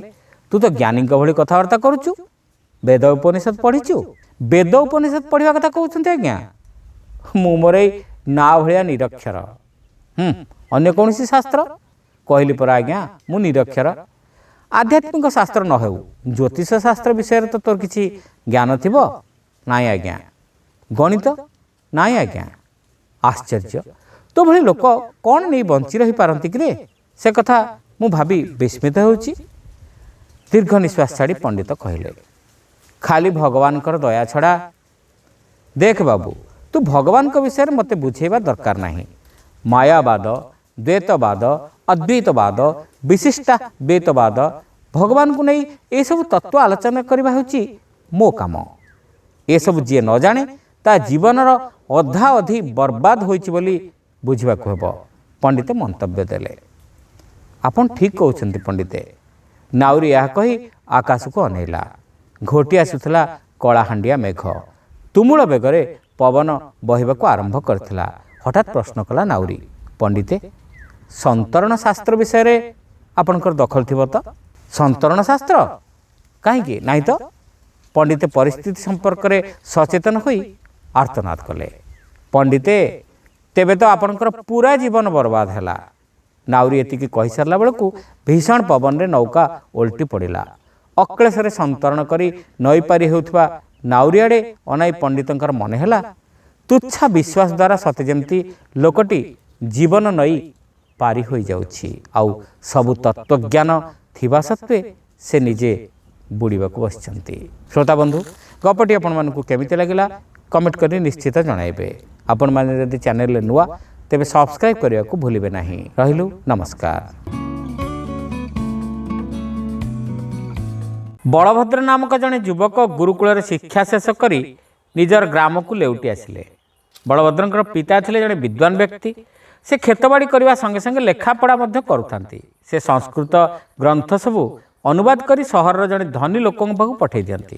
ତୁ ତ ଜ୍ଞାନୀଙ୍କ ଭଳି କଥାବାର୍ତ୍ତା କରୁଛୁ, ବେଦ ଉପନିଷଦ ପଢ଼ିଛୁ? ବେଦ ଉପନିଷଦ ପଢ଼ିବା କଥା କହୁଛନ୍ତି ଆଜ୍ଞା? ମୁଁ ମୋର ଏଇ ନା ଭଳିଆ ନିରକ୍ଷର। ଅନ୍ୟ କୌଣସି ଶାସ୍ତ୍ର? କହିଲି ପରା ଆଜ୍ଞା, ମୁଁ ନିରକ୍ଷର। ଆଧ୍ୟାତ୍ମିକ ଶାସ୍ତ୍ର ନ ହେଉ, ଜ୍ୟୋତିଷ ଶାସ୍ତ୍ର ବିଷୟରେ ତ ତୋର କିଛି ଜ୍ଞାନ ଥିବ? ନାଇଁ ଆଜ୍ଞା। ଗଣିତ? ନାଇଁ ଆଜ୍ଞା। ଆଶ୍ଚର୍ଯ୍ୟ, ତୋ ଭଳି ଲୋକ କ'ଣ ନେଇ ବଞ୍ଚି ରହିପାରନ୍ତି କିରେ? ସେ କଥା ମୁଁ ଭାବି ବିସ୍ମିତ ହେଉଛି। ଦୀର୍ଘ ନିଶ୍ୱାସ ଛାଡ଼ି ପଣ୍ଡିତ କହିଲେ, ଖାଲି ଭଗବାନଙ୍କର ଦୟା ଛଡ଼ା। ଦେଖ ବାବୁ, ତୁ ଭଗବାନଙ୍କ ବିଷୟରେ ମୋତେ ବୁଝେଇବା ଦରକାର ନାହିଁ। ମାୟାବାଦ, ଦ୍ୱୈତବାଦ, ଅଦ୍ୱୈତବାଦ, ବିଶିଷ୍ଟାଦ୍ୱୈତବାଦ, ଭଗବାନଙ୍କୁ ନେଇ ଏସବୁ ତତ୍ତ୍ୱ ଆଲୋଚନା କରିବା ହେଉଛି ମୋ କାମ। ଏସବୁ ଯିଏ ନ ଜାଣେ ତା ଜୀବନର ଅଧା ଅଧି ବର୍ବାଦ ହୋଇଛି ବୋଲି ବୁଝିବାକୁ ହେବ, ପଣ୍ଡିତ ମନ୍ତବ୍ୟ ଦେଲେ। ଆପଣ ଠିକ୍ କହୁଛନ୍ତି ପଣ୍ଡିତେ। ନାଉରୀ ଏହା କହି ଆକାଶକୁ ଅନେଇଲା। ଘୋଟି ଆସୁଥିଲା କଳାହାଣ୍ଡିଆ ମେଘ। ତୁମୁଳ ବେଗରେ ପବନ ବହିବାକୁ ଆରମ୍ଭ କରିଥିଲା। ହଠାତ୍ ପ୍ରଶ୍ନ କଲା ନାଉରୀ, ପଣ୍ଡିତେ, ସନ୍ତରଣ ଶାସ୍ତ୍ର ବିଷୟରେ ଆପଣଙ୍କର ଦଖଲ ଥିବ ତ? ସନ୍ତରଣ ଶାସ୍ତ୍ର? କାହିଁକି ନାହିଁ ତ? ପଣ୍ଡିତେ ପରିସ୍ଥିତି ସମ୍ପର୍କରେ ସଚେତନ ହୋଇ ଆର୍ତ୍ତନାଦ କଲେ। ପଣ୍ଡିତେ, ତେବେ ତ ଆପଣଙ୍କର ପୁରା ଜୀବନ ବର୍ବାଦ ହେଲା। ନାଉରୀ ଏତିକି କହିସାରିଲା ବେଳକୁ ଭୀଷଣ ପବନରେ ନୌକା ଓଲଟି ପଡ଼ିଲା। ଅକ୍ଳେଶରେ ସନ୍ତରଣ କରି ନଈ ପାରି ହେଉଥିବା ନାଉରୀ ଆଡ଼େ ଅନାଇ ପଣ୍ଡିତଙ୍କର ମନେ ହେଲା, ତୁଚ୍ଛା ବିଶ୍ୱାସ ଦ୍ୱାରା ସତେ ଯେମିତି ଲୋକଟି ଜୀବନ ନଈ ପାରି ହୋଇଯାଉଛି, ଆଉ ସବୁ ତତ୍ତ୍ୱଜ୍ଞାନ ଥିବା ସତ୍ତ୍ୱେ ସେ ନିଜେ ବୁଡ଼ିବାକୁ ବସିଛନ୍ତି। ଶ୍ରୋତାବନ୍ଧୁ, ଗପଟି ଆପଣମାନଙ୍କୁ କେମିତି ଲାଗିଲା କମେଣ୍ଟ କରି ନିଶ୍ଚିତ ଜଣାଇବେ। ଆପଣମାନେ ଯଦି ଚ୍ୟାନେଲରେ ନୂଆ, ତେବେ ସବସ୍କ୍ରାଇବ୍ କରିବାକୁ ଭୁଲିବେ ନାହିଁ। ରହିଲୁ, ନମସ୍କାର। ବଳଭଦ୍ର ନାମକ ଜଣେ ଯୁବକ ଗୁରୁକୁଳରେ ଶିକ୍ଷା ଶେଷ କରି ନିଜର ଗ୍ରାମକୁ ଲେଉଟି ଆସିଲେ। ବଳଭଦ୍ରଙ୍କର ପିତା ଥିଲେ ଜଣେ ବିଦ୍ୱାନ ବ୍ୟକ୍ତି। ସେ କ୍ଷେତବାଡ଼ି କରିବା ସଙ୍ଗେ ସଙ୍ଗେ ଲେଖାପଢ଼ା ମଧ୍ୟ କରୁଥାନ୍ତି। ସେ ସଂସ୍କୃତ ଗ୍ରନ୍ଥ ସବୁ ଅନୁବାଦ କରି ସହରର ଜଣେ ଧନୀ ଲୋକଙ୍କ ପାଖକୁ ପଠାଇ ଦିଅନ୍ତି।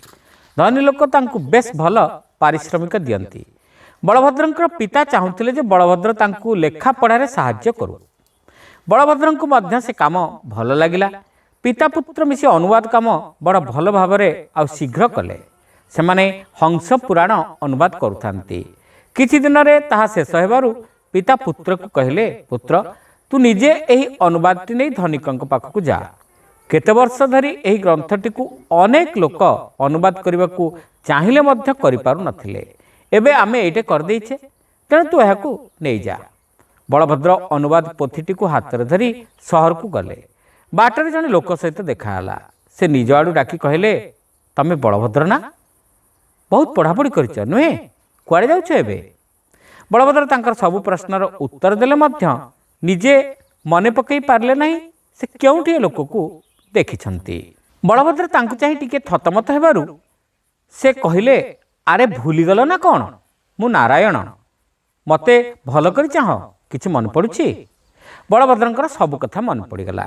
ଧନୀ ଲୋକ ତାଙ୍କୁ ବେଶ୍ ଭଲ ପାରିଶ୍ରମିକ ଦିଅନ୍ତି। ବଳଭଦ୍ରଙ୍କର ପିତା ଚାହୁଁଥିଲେ ଯେ ବଳଭଦ୍ର ତାଙ୍କୁ ଲେଖାପଢ଼ାରେ ସାହାଯ୍ୟ କରୁ। ବଳଭଦ୍ରଙ୍କୁ ମଧ୍ୟ ସେ କାମ ଭଲ ଲାଗିଲା। ପିତା ପୁତ୍ର ମିଶି ଅନୁବାଦ କାମ ବଡ଼ ଭଲ ଭାବରେ ଆଉ ଶୀଘ୍ର କଲେ। ସେମାନେ ହଂସ ପୁରାଣ ଅନୁବାଦ କରୁଥାନ୍ତି। କିଛି ଦିନରେ ତାହା ଶେଷ ହେବାରୁ ପିତା ପୁତ୍ରକୁ କହିଲେ, ପୁତ୍ର, ତୁ ନିଜେ ଏହି ଅନୁବାଦଟି ନେଇ ଧନିକଙ୍କ ପାଖକୁ ଯା। କେତେ ବର୍ଷ ଧରି ଏହି ଗ୍ରନ୍ଥଟିକୁ ଅନେକ ଲୋକ ଅନୁବାଦ କରିବାକୁ ଚାହିଁଲେ ମଧ୍ୟ କରିପାରୁନଥିଲେ। ଏବେ ଆମେ ଏଇଟା କରିଦେଇଛେ, ତେଣୁ ତୁ ଏହାକୁ ନେଇଯା। ବଳଭଦ୍ର ଅନୁବାଦ ପୋଥିଟିକୁ ହାତରେ ଧରି ସହରକୁ ଗଲେ। ବାଟରେ ଜଣେ ଲୋକ ସହିତ ଦେଖାହେଲା। ସେ ନିଜ ଆଡ଼ୁ ଡାକି କହିଲେ, ତମେ ବଳଭଦ୍ର ନା? ବହୁତ ପଢ଼ାପଢ଼ି କରିଛ ନୁହେଁ? କୁଆଡ଼େ ଯାଉଛ ଏବେ? ବଳଭଦ୍ର ତାଙ୍କର ସବୁ ପ୍ରଶ୍ନର ଉତ୍ତର ଦେଲେ ମଧ୍ୟ ନିଜେ ମନେ ପକାଇ ପାରିଲେ ନାହିଁ ସେ କେଉଁଠି ଏ ଲୋକକୁ ଦେଖିଛନ୍ତି। ବଳଭଦ୍ର ତାଙ୍କୁ ଚାହିଁ ଟିକେ ଥତମତ ହେବାରୁ से कहले आरे भूलीगल ना कौन मु नारायण मते भल कर चाह कि मन पड़ुछि। बलभद्रंकर सब कथा मन पड़गला।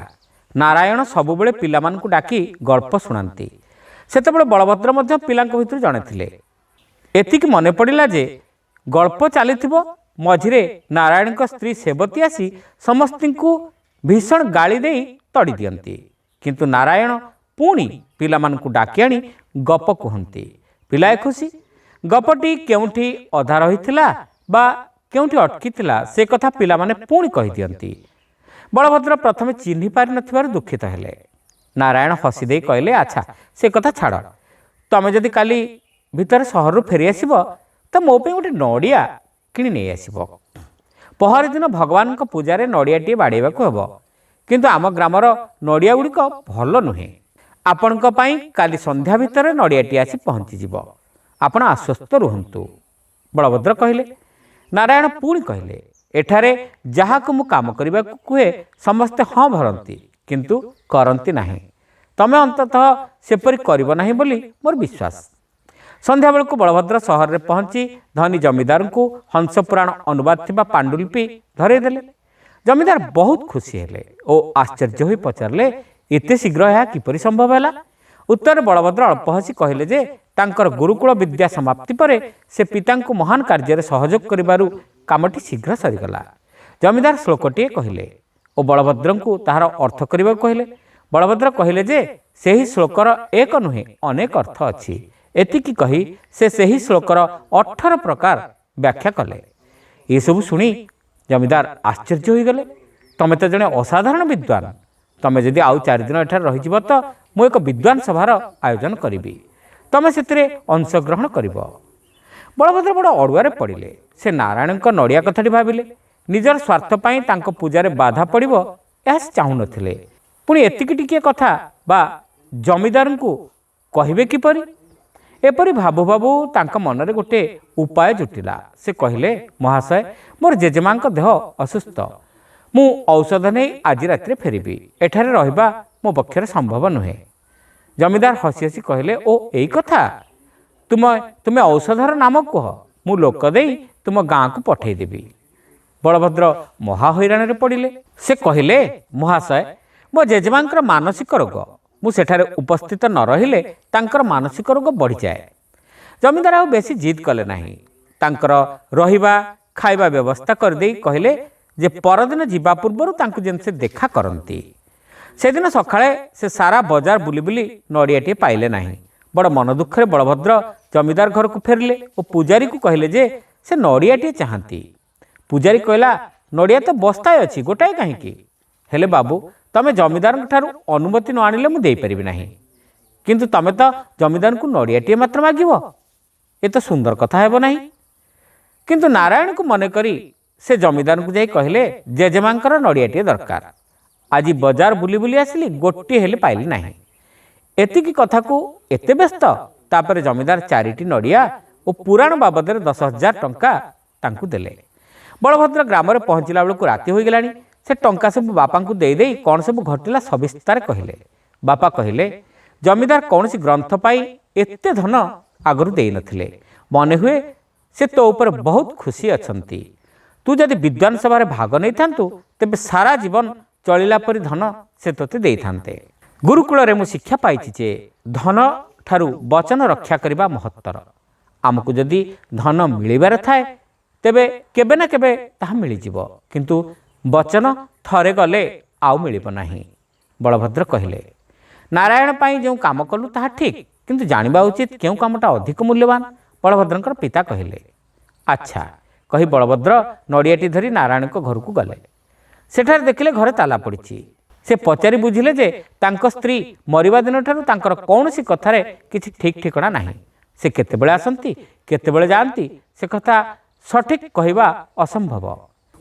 नारायण सबुबले पिलामानकु डाकी गल्प शुणाती। सेतेबेले बलभद्र मध्य पिलांक भितर जणे थिले। एतिक मन पड़िला जे गल्प चलीथिबो मझिरे नारायण स्त्री सेवती आसी समस्तिंकु भीषण गाली देई तड़ी दियंती। किंतु नारायण पुणी पिलामानकु डाकी आनी गप कहंती। पिलाए खुशी। गपटी केउठी अधा रहिथिला बा केउठी अटकीथिला से कथा पिलामाने पुणी कहि दियंती। बलभद्र प्रथमे चिन्हि पारि नथिबारु दुखित हेले। नारायण हसी देई कहले अच्छा से कथा छाड़ तमे जदि काली भितर सहरु फेरी आसीबो तो मो पे गोटे नड़िया किणी नहीं आसीबो। पहर दिन भगवान पूजारे नड़ियाटी बाड़ेबाकू हेबो किंतु आम ग्रामर नड़िया गुड़िक भल नुहे। आपण काली संध्या भितर नड़ियाटी आसी पहुँची जीव। आपण आश्वस्त रुहंतु। बलभद्र कहले। नारायण पुणी कहले एठारे जहाकु मु काम करबाकू कहे समस्ते हाँ भरती किंतु करती नाही। तमे अंततः सेपरी करिबो नाही बोली मोर विश्वास। संध्या बेलू बलभद्र सहर में पहुंची धनी जमीदार को हंसपुराण अनुवाद थिबा पांडुलिपि धरेदेले। जमीदार बहुत खुशी हेले और आश्चर्य होई पचारले एते शीघ्र यह किपरि संभव है। उत्तर बलभद्र अल्प हसी कहले जे तांकर गुरुकुल विद्या समाप्ति पर से पिता को महान कार्य सहयोग करिबारु कामटी शीघ्र सरीगला। जमीदार श्लोकटीए कहले और बलभद्र को ताहार अर्थ करने कहले। बलभद्र कहले जे सेही श्लोकर एक नुहे अनेक अर्थ अच्छी। एतिकी कही से सेही श्लोकर 18 प्रकार व्याख्या कले। ये सब शुणी जमीदार आश्चर्य हो गले। तमे तो जड़े असाधारण विद्वान। तमे जदि आउ 4 दिन एठार रही तो मु एक विद्वान सभार आयोजन करी। तमे से अंशग्रहण कर। बलभद्र बड़ अड़ुआरे पड़े। से नारायण नड़िया कथाटी भाविले। निजर स्वार्थपाई तांको पूजारे बाधा पड़ो यह चाहू नथिले। पुणी एतिकी टिके कथा बा जमीदार को कहिबे किपरि। एपरी भाबु भाबु तांका मनरे गोटे उपाय जुटिला। से कहले महाशय मोर जेजेमा देह असुस्थ मु औषध नहीं आज राति फेरबी। एठारे रहिबा मो पक्षर संभव नुहे। जमीदार हसी हसी कहले ओ एई कथा तुमे औषधर नाम कह मु लोक देई तुम गाँ को पठे देबी। बलभद्र महा हैरान पड़िले। से कहले महाशय मो जेजेमा मानसिक रोग मु सेठारे उपस्थित न रहिले तांकर मानसिक रोग बढ़ी जाए। जमीदार आ बेसी जिद कले नाही। तांकर रहिबा खाइबा व्यवस्था कर देई कहले जे परदिन जीवा पूर्व तांको जेन से देखा करंती। से दिन सकाळे से सारा बाजार बुली बुली नड़ियाटी पाइले नाही। बड़ मन दुखरे बलभद्र जमीदार घर को फेरले और पूजारी को कहले जे से नड़ियाटी चाहती। पूजारी कहला नड़िया तो बस्ताए अच्छी गोटाए कहीं हेले बाबू तमे जमीदार ठारू अनुमति न आनिले मु देई परिबि नाही। किंतु तमे तो जमीदार को नड़ियाटी मात्र मागिबो ए तो सुंदर कथा हेबो नाही। किंतु नारायण को मन करी से जमीदार को जाई कहले जेजेमांकर नड़ियाटी दरकार। आज बाजार बुली बुली आसिली गोटे हेले पाइली नाही। एतिकी कथा को एते व्यस्त तापर जमीदार 4टी नड़िया और पुराण बाबद 10,000 टंका तांकु देले। बलभद्र ग्राम में पहुँचला बेलू राति हो गलानी। से टंका सब बापा को दे दे कौन सब घटिला सविस्तार कहले। बापा कहले जमीदार कौन सी ग्रंथ पाई एते धन आगरू दे नथिले। मने हुए से तो ऊपर बहुत खुशी अछंती। तू जदि विद्वान सभा भाग नहीं थांतु तेबे सारा जीवन चलिला परि धन से तोते देई थांते। गुरुकुल रे मु शिक्षा पाइछि जे धन ठारू वचन रक्षा करिबा महत्तर। आमको जदि धन मिलिबार थाए तेबे केबे ना केबे ताहा मिली जिवो किंतु वचन थरे गले आउ मिलिब नाही। बलभद्र कहले नारायण पाई जो काम कलु ताहा ठीक किंतु जानिबा उचित केउ कामटा अधिक मूल्यवान। बलभद्रंकर पिता कहले अच्छा कही बलभद्र नड़ियाटी धरी नारायण घर को गले। सेठार देखिले घरे ताला पड़ी। से पचारि बुझिले जे तांको स्त्री मरिबा दिन ठारू तांकर कौनसी कथारे किछि ठीक ठिकणा नाही। से केतेबेले आसंती केतेबेले जाआंती से कथा सठिक कहवा असंभव।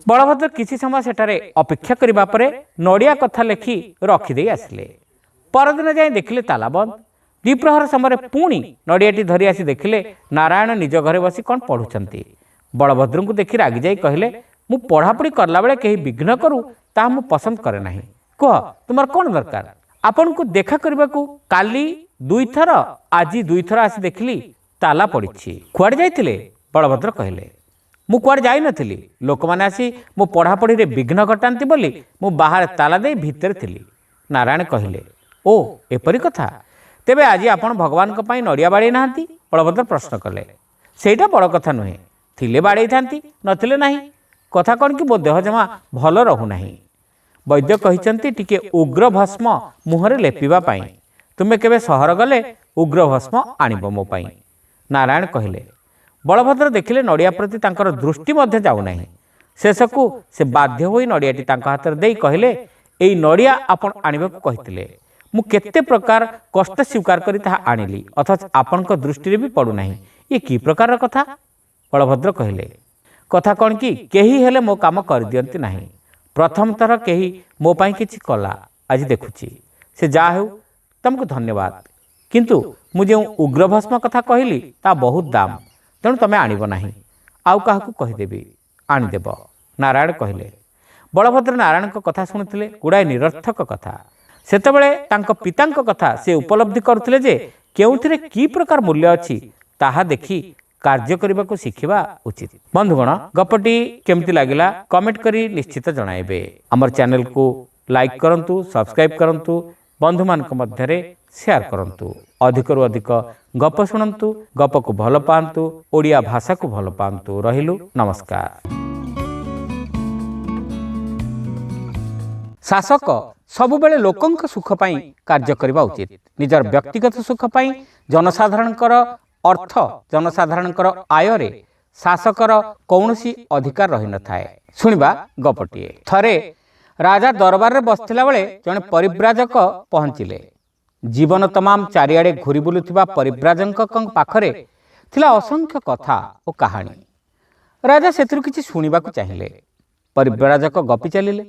बलभद्र किछि समय सेठारे अपेक्षा करिबा परे नड़िया कथा लेखि रखिदे आसिले। परदिन जाए देखिले ताला बंद। द्विप्रहर समय पुणी नड़ियाटी धरी आसी देखिले नारायण निज घरे बसी कौन पढ़ुछंती। बलभद्र को देखि रागी जाई कहले मु पढ़ापढ़ी करला बेले कहीं विघ्न करू ताहा मु पसंद करे नाही। कह तुमर कौन दरकार। आपन को देखा करबा को काली ଦୁଇଥର ଆଜି ଦୁଇଥର ଆସି ଦେଖିଲି ତାଲା ପଡ଼ିଛି। କୁଆଡ଼େ ଯାଇଥିଲେ? ବଳଭଦ୍ର କହିଲେ, ମୁଁ କୁଆଡ଼େ ଯାଇନଥିଲି। ଲୋକମାନେ ଆସି ମୋ ପଢ଼ାପଢ଼ିରେ ବିଘ୍ନ ଘଟାନ୍ତି ବୋଲି ମୁଁ ବାହାରେ ତାଲା ଦେଇ ଭିତରେ ଥିଲି। ନାରାୟଣ କହିଲେ, ଓ ଏପରି କଥା। ତେବେ ଆଜି ଆପଣ ଭଗବାନଙ୍କ ପାଇଁ ନଡ଼ିଆ ବାଡ଼େଇ ନାହାନ୍ତି? ବଳଭଦ୍ର ପ୍ରଶ୍ନ କଲେ। ସେଇଟା ବଡ଼ କଥା ନୁହେଁ। ଥିଲେ ବାଡ଼େଇଥାନ୍ତି, ନଥିଲେ ନାହିଁ। କଥା କ'ଣ କି ମୋ ଦେହ ଜମା ଭଲ ରହୁନାହିଁ। ବୈଦ୍ୟ କହିଛନ୍ତି ଟିକେ ଉଗ୍ର ଭସ୍ମ ମୁହଁରେ ଲେପିବା ପାଇଁ। ତୁମେ କେବେ ସହର ଗଲେ ଉଗ୍ର ଭସ୍ମ ଆଣିବ ମୋ ପାଇଁ। ନାରାୟଣ କହିଲେ। ବଳଭଦ୍ର ଦେଖିଲେ ନଡ଼ିଆ ପ୍ରତି ତାଙ୍କର ଦୃଷ୍ଟି ମଧ୍ୟ ଯାଉନାହିଁ। ଶେଷକୁ ସେ ବାଧ୍ୟ ହୋଇ ନଡ଼ିଆଟି ତାଙ୍କ ହାତରେ ଦେଇ କହିଲେ, ଏଇ ନଡ଼ିଆ ଆପଣ ଆଣିବାକୁ କହିଥିଲେ। ମୁଁ କେତେ ପ୍ରକାର କଷ୍ଟ ସ୍ୱୀକାର କରି ତାହା ଆଣିଲି, ଅଥଚ ଆପଣଙ୍କ ଦୃଷ୍ଟିରେ ବି ପଡ଼ୁନାହିଁ। ଇଏ କି ପ୍ରକାରର କଥା? ବଳଭଦ୍ର କହିଲେ, କଥା କ'ଣ କି କେହି ହେଲେ ମୋ କାମ କରିଦିଅନ୍ତି ନାହିଁ। ପ୍ରଥମ ଥର କେହି ମୋ ପାଇଁ କିଛି କଲା, ଆଜି ଦେଖୁଛି। ସେ ଯାହା ହେଉ, ତୁମକୁ ଧନ୍ୟବାଦ। କିନ୍ତୁ ମୁଁ ଯେଉଁ ଉଗ୍ରଭସ୍ମ କଥା କହିଲି ତା ବହୁତ ଦାମ, ତେଣୁ ତୁମେ ଆଣିବ ନାହିଁ। ଆଉ କାହାକୁ କହିଦେବି, ଆଣିଦେବ। ନାରାୟଣ କହିଲେ। ବଳଭଦ୍ର ନାରାୟଣଙ୍କ କଥା ଶୁଣୁଥିଲେ, ଗୁଡ଼ାଏ ନିରର୍ଥକ କଥା। ସେତେବେଳେ ତାଙ୍କ ପିତାଙ୍କ କଥା ସେ ଉପଲବ୍ଧି କରୁଥିଲେ ଯେ କେଉଁଥିରେ କି ପ୍ରକାର ମୂଲ୍ୟ ଅଛି ତାହା ଦେଖି କାର୍ଯ୍ୟ କରିବାକୁ ଶିଖିବା ଉଚିତ। ବନ୍ଧୁଗଣ, ଗପଟି କେମିତି ଲାଗିଲା କମେଣ୍ଟ କରି ନିଶ୍ଚିତ ଜଣାଇବେ। ଆମର ଚ୍ୟାନେଲକୁ ଲାଇକ୍ କରନ୍ତୁ, ସବସ୍କ୍ରାଇବ୍ କରନ୍ତୁ, ବନ୍ଧୁମାନଙ୍କ ମଧ୍ୟରେ ସେୟାର କରନ୍ତୁ। ଅଧିକରୁ ଅଧିକ ଗପ ଶୁଣନ୍ତୁ, ଗପକୁ ଭଲ ପାଆନ୍ତୁ, ଓଡ଼ିଆ ଭାଷାକୁ ଭଲ ପାଆନ୍ତୁ। ରହିଲୁ, ନମସ୍କାର। ଶାସକ ସବୁବେଳେ ଲୋକଙ୍କ ସୁଖ ପାଇଁ କାର୍ଯ୍ୟ କରିବା ଉଚିତ। ନିଜର ବ୍ୟକ୍ତିଗତ ସୁଖ ପାଇଁ ଜନସାଧାରଣଙ୍କର ଅର୍ଥ, ଜନସାଧାରଣଙ୍କର ଆୟରେ ଶାସକର କୌଣସି ଅଧିକାର ରହିନଥାଏ। ଶୁଣିବା ଗପଟିଏ। ଥରେ ରାଜା ଦରବାରରେ ବସିଥିଲା ବେଳେ ଜଣେ ପରିବ୍ରାଜକ ପହଞ୍ଚିଲେ। ଜୀବନ ତମାମ ଚାରିଆଡ଼େ ଘୁରି ବୁଲୁଥିବା ପରିବ୍ରାଜକଙ୍କ ପାଖରେ ଥିଲା ଅସଂଖ୍ୟ କଥା ଓ କାହାଣୀ। ରାଜା ସେଥିରୁ କିଛି ଶୁଣିବାକୁ ଚାହିଁଲେ। ପରିବ୍ରାଜକ ଗପି ଚାଲିଲେ।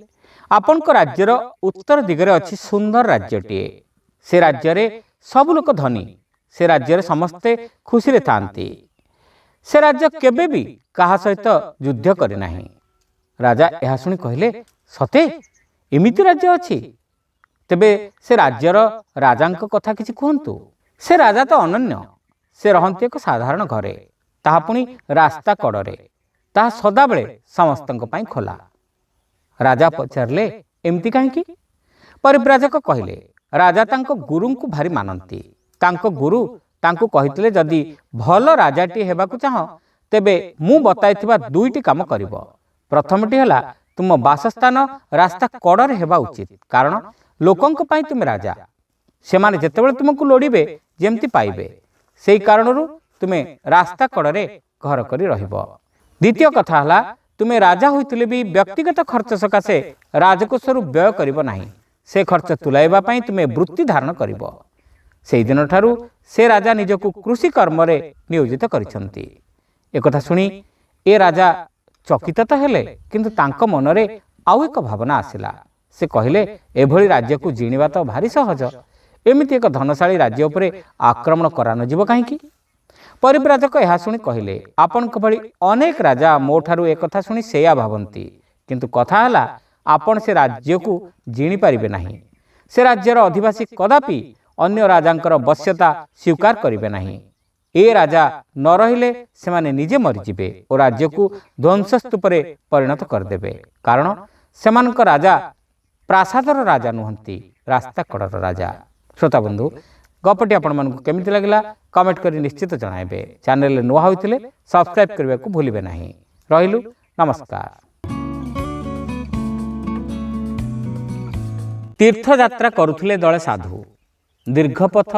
ଆପଣଙ୍କ ରାଜ୍ୟର ଉତ୍ତର ଦିଗରେ ଅଛି ସୁନ୍ଦର ରାଜ୍ୟଟିଏ। ସେ ରାଜ୍ୟରେ ସବୁ ଲୋକ ଧନୀ। ସେ ରାଜ୍ୟରେ ସମସ୍ତେ ଖୁସିରେ ଥାଆନ୍ତି। ସେ ରାଜ୍ୟ କେବେ ବି କାହା ସହିତ ଯୁଦ୍ଧ କରି ନାହିଁ। ରାଜା ଏହା ଶୁଣି କହିଲେ, ସତେ ଏମିତି ରାଜ୍ୟ ଅଛି? ତେବେ ସେ ରାଜ୍ୟର ରାଜାଙ୍କ କଥା କିଛି କୁହନ୍ତୁ। ସେ ରାଜା ତ ଅନନ୍ୟ। ସେ ରହନ୍ତି ଏକ ସାଧାରଣ ଘରେ, ତାହା ପୁଣି ରାସ୍ତା କଡ଼ରେ। ତାହା ସଦାବେଳେ ସମସ୍ତଙ୍କ ପାଇଁ ଖୋଲା। ରାଜା ପଚାରିଲେ, ଏମିତି କାହିଁକି? ପରିବ୍ରାଜକ କହିଲେ, ରାଜା ତାଙ୍କ ଗୁରୁଙ୍କୁ ଭାରି ମାନନ୍ତି। ତାଙ୍କ ଗୁରୁ ତାଙ୍କୁ କହିଥିଲେ, ଯଦି ଭଲ ରାଜାଟିଏ ହେବାକୁ ଚାହଁ ତେବେ ମୁଁ ବତାଇଥିବା ଦୁଇଟି କାମ କରିବ। ପ୍ରଥମଟି ହେଲା, ତୁମ ବାସସ୍ଥାନ ରାସ୍ତା କଡ଼ରେ ହେବା ଉଚିତ, କାରଣ ଲୋକଙ୍କ ପାଇଁ ତୁମେ ରାଜା। ସେମାନେ ଯେତେବେଳେ ତୁମକୁ ଲୋଡ଼ିବେ ଯେମିତି ପାଇବେ। ସେହି କାରଣରୁ ତୁମେ ରାସ୍ତା କଡ଼ରେ ଘର କରି ରହିବ। ଦ୍ୱିତୀୟ କଥା ହେଲା, ତୁମେ ରାଜା ହୋଇଥିଲେ ବି ବ୍ୟକ୍ତିଗତ ଖର୍ଚ୍ଚ ସକାଶେ ରାଜକୋଷରୁ ବ୍ୟୟ କରିବ ନାହିଁ। ସେ ଖର୍ଚ୍ଚ ତୁଲାଇବା ପାଇଁ ତୁମେ ବୃତ୍ତି ଧାରଣ କରିବ। ସେହିଦିନଠାରୁ ସେ ରାଜା ନିଜକୁ କୃଷି କର୍ମରେ ନିୟୋଜିତ କରିଛନ୍ତି। ଏକଥା ଶୁଣି ଏ ରାଜା ଚକିତ ତ ହେଲେ, କିନ୍ତୁ ତାଙ୍କ ମନରେ ଆଉ ଏକ ଭାବନା ଆସିଲା। ସେ କହିଲେ, ଏଭଳି ରାଜ୍ୟକୁ ଜିଣିବା ତ ଭାରି ସହଜ। ଏମିତି ଏକ ଧନଶାଳୀ ରାଜ୍ୟ ଉପରେ ଆକ୍ରମଣ କରାନଯିବ କାହିଁକି? ପରିବ୍ରାଜକ ଏହା ଶୁଣି କହିଲେ, ଆପଣଙ୍କ ଭଳି ଅନେକ ରାଜା ମୋ ଠାରୁ ଏକଥା ଶୁଣି ସେଇଆ ଭାବନ୍ତି। କିନ୍ତୁ କଥା ହେଲା, ଆପଣ ସେ ରାଜ୍ୟକୁ ଜିଣିପାରିବେ ନାହିଁ। ସେ ରାଜ୍ୟର ଅଧିବାସୀ କଦାପି ଅନ୍ୟ ରାଜାଙ୍କର ବଶ୍ୟତା ସ୍ୱୀକାର କରିବେ ନାହିଁ। ଏ ରାଜା ନ ରହିଲେ ସେମାନେ ନିଜେ ମରିଯିବେ ଓ ରାଜ୍ୟକୁ ଧ୍ୱଂସ ସ୍ତୂପରେ ପରିଣତ କରିଦେବେ। କାରଣ ସେମାନଙ୍କ ରାଜା ପ୍ରାସାଦର ରାଜା ନୁହନ୍ତି, ରାସ୍ତା କଡ଼ର ରାଜା। ଶ୍ରୋତାବନ୍ଧୁ, ଗପଟି ଆପଣମାନଙ୍କୁ କେମିତି ଲାଗିଲା କମେଣ୍ଟ କରି ନିଶ୍ଚିତ ଜଣାଇବେ। ଚ୍ୟାନେଲରେ ନୂଆ ହୋଇଥିଲେ ସବସ୍କ୍ରାଇବ୍ କରିବାକୁ ଭୁଲିବେ ନାହିଁ। ରହିଲୁ, ନମସ୍କାର। ତୀର୍ଥଯାତ୍ରା କରୁଥିଲେ ଦଳେ ସାଧୁ। ଦୀର୍ଘ ପଥ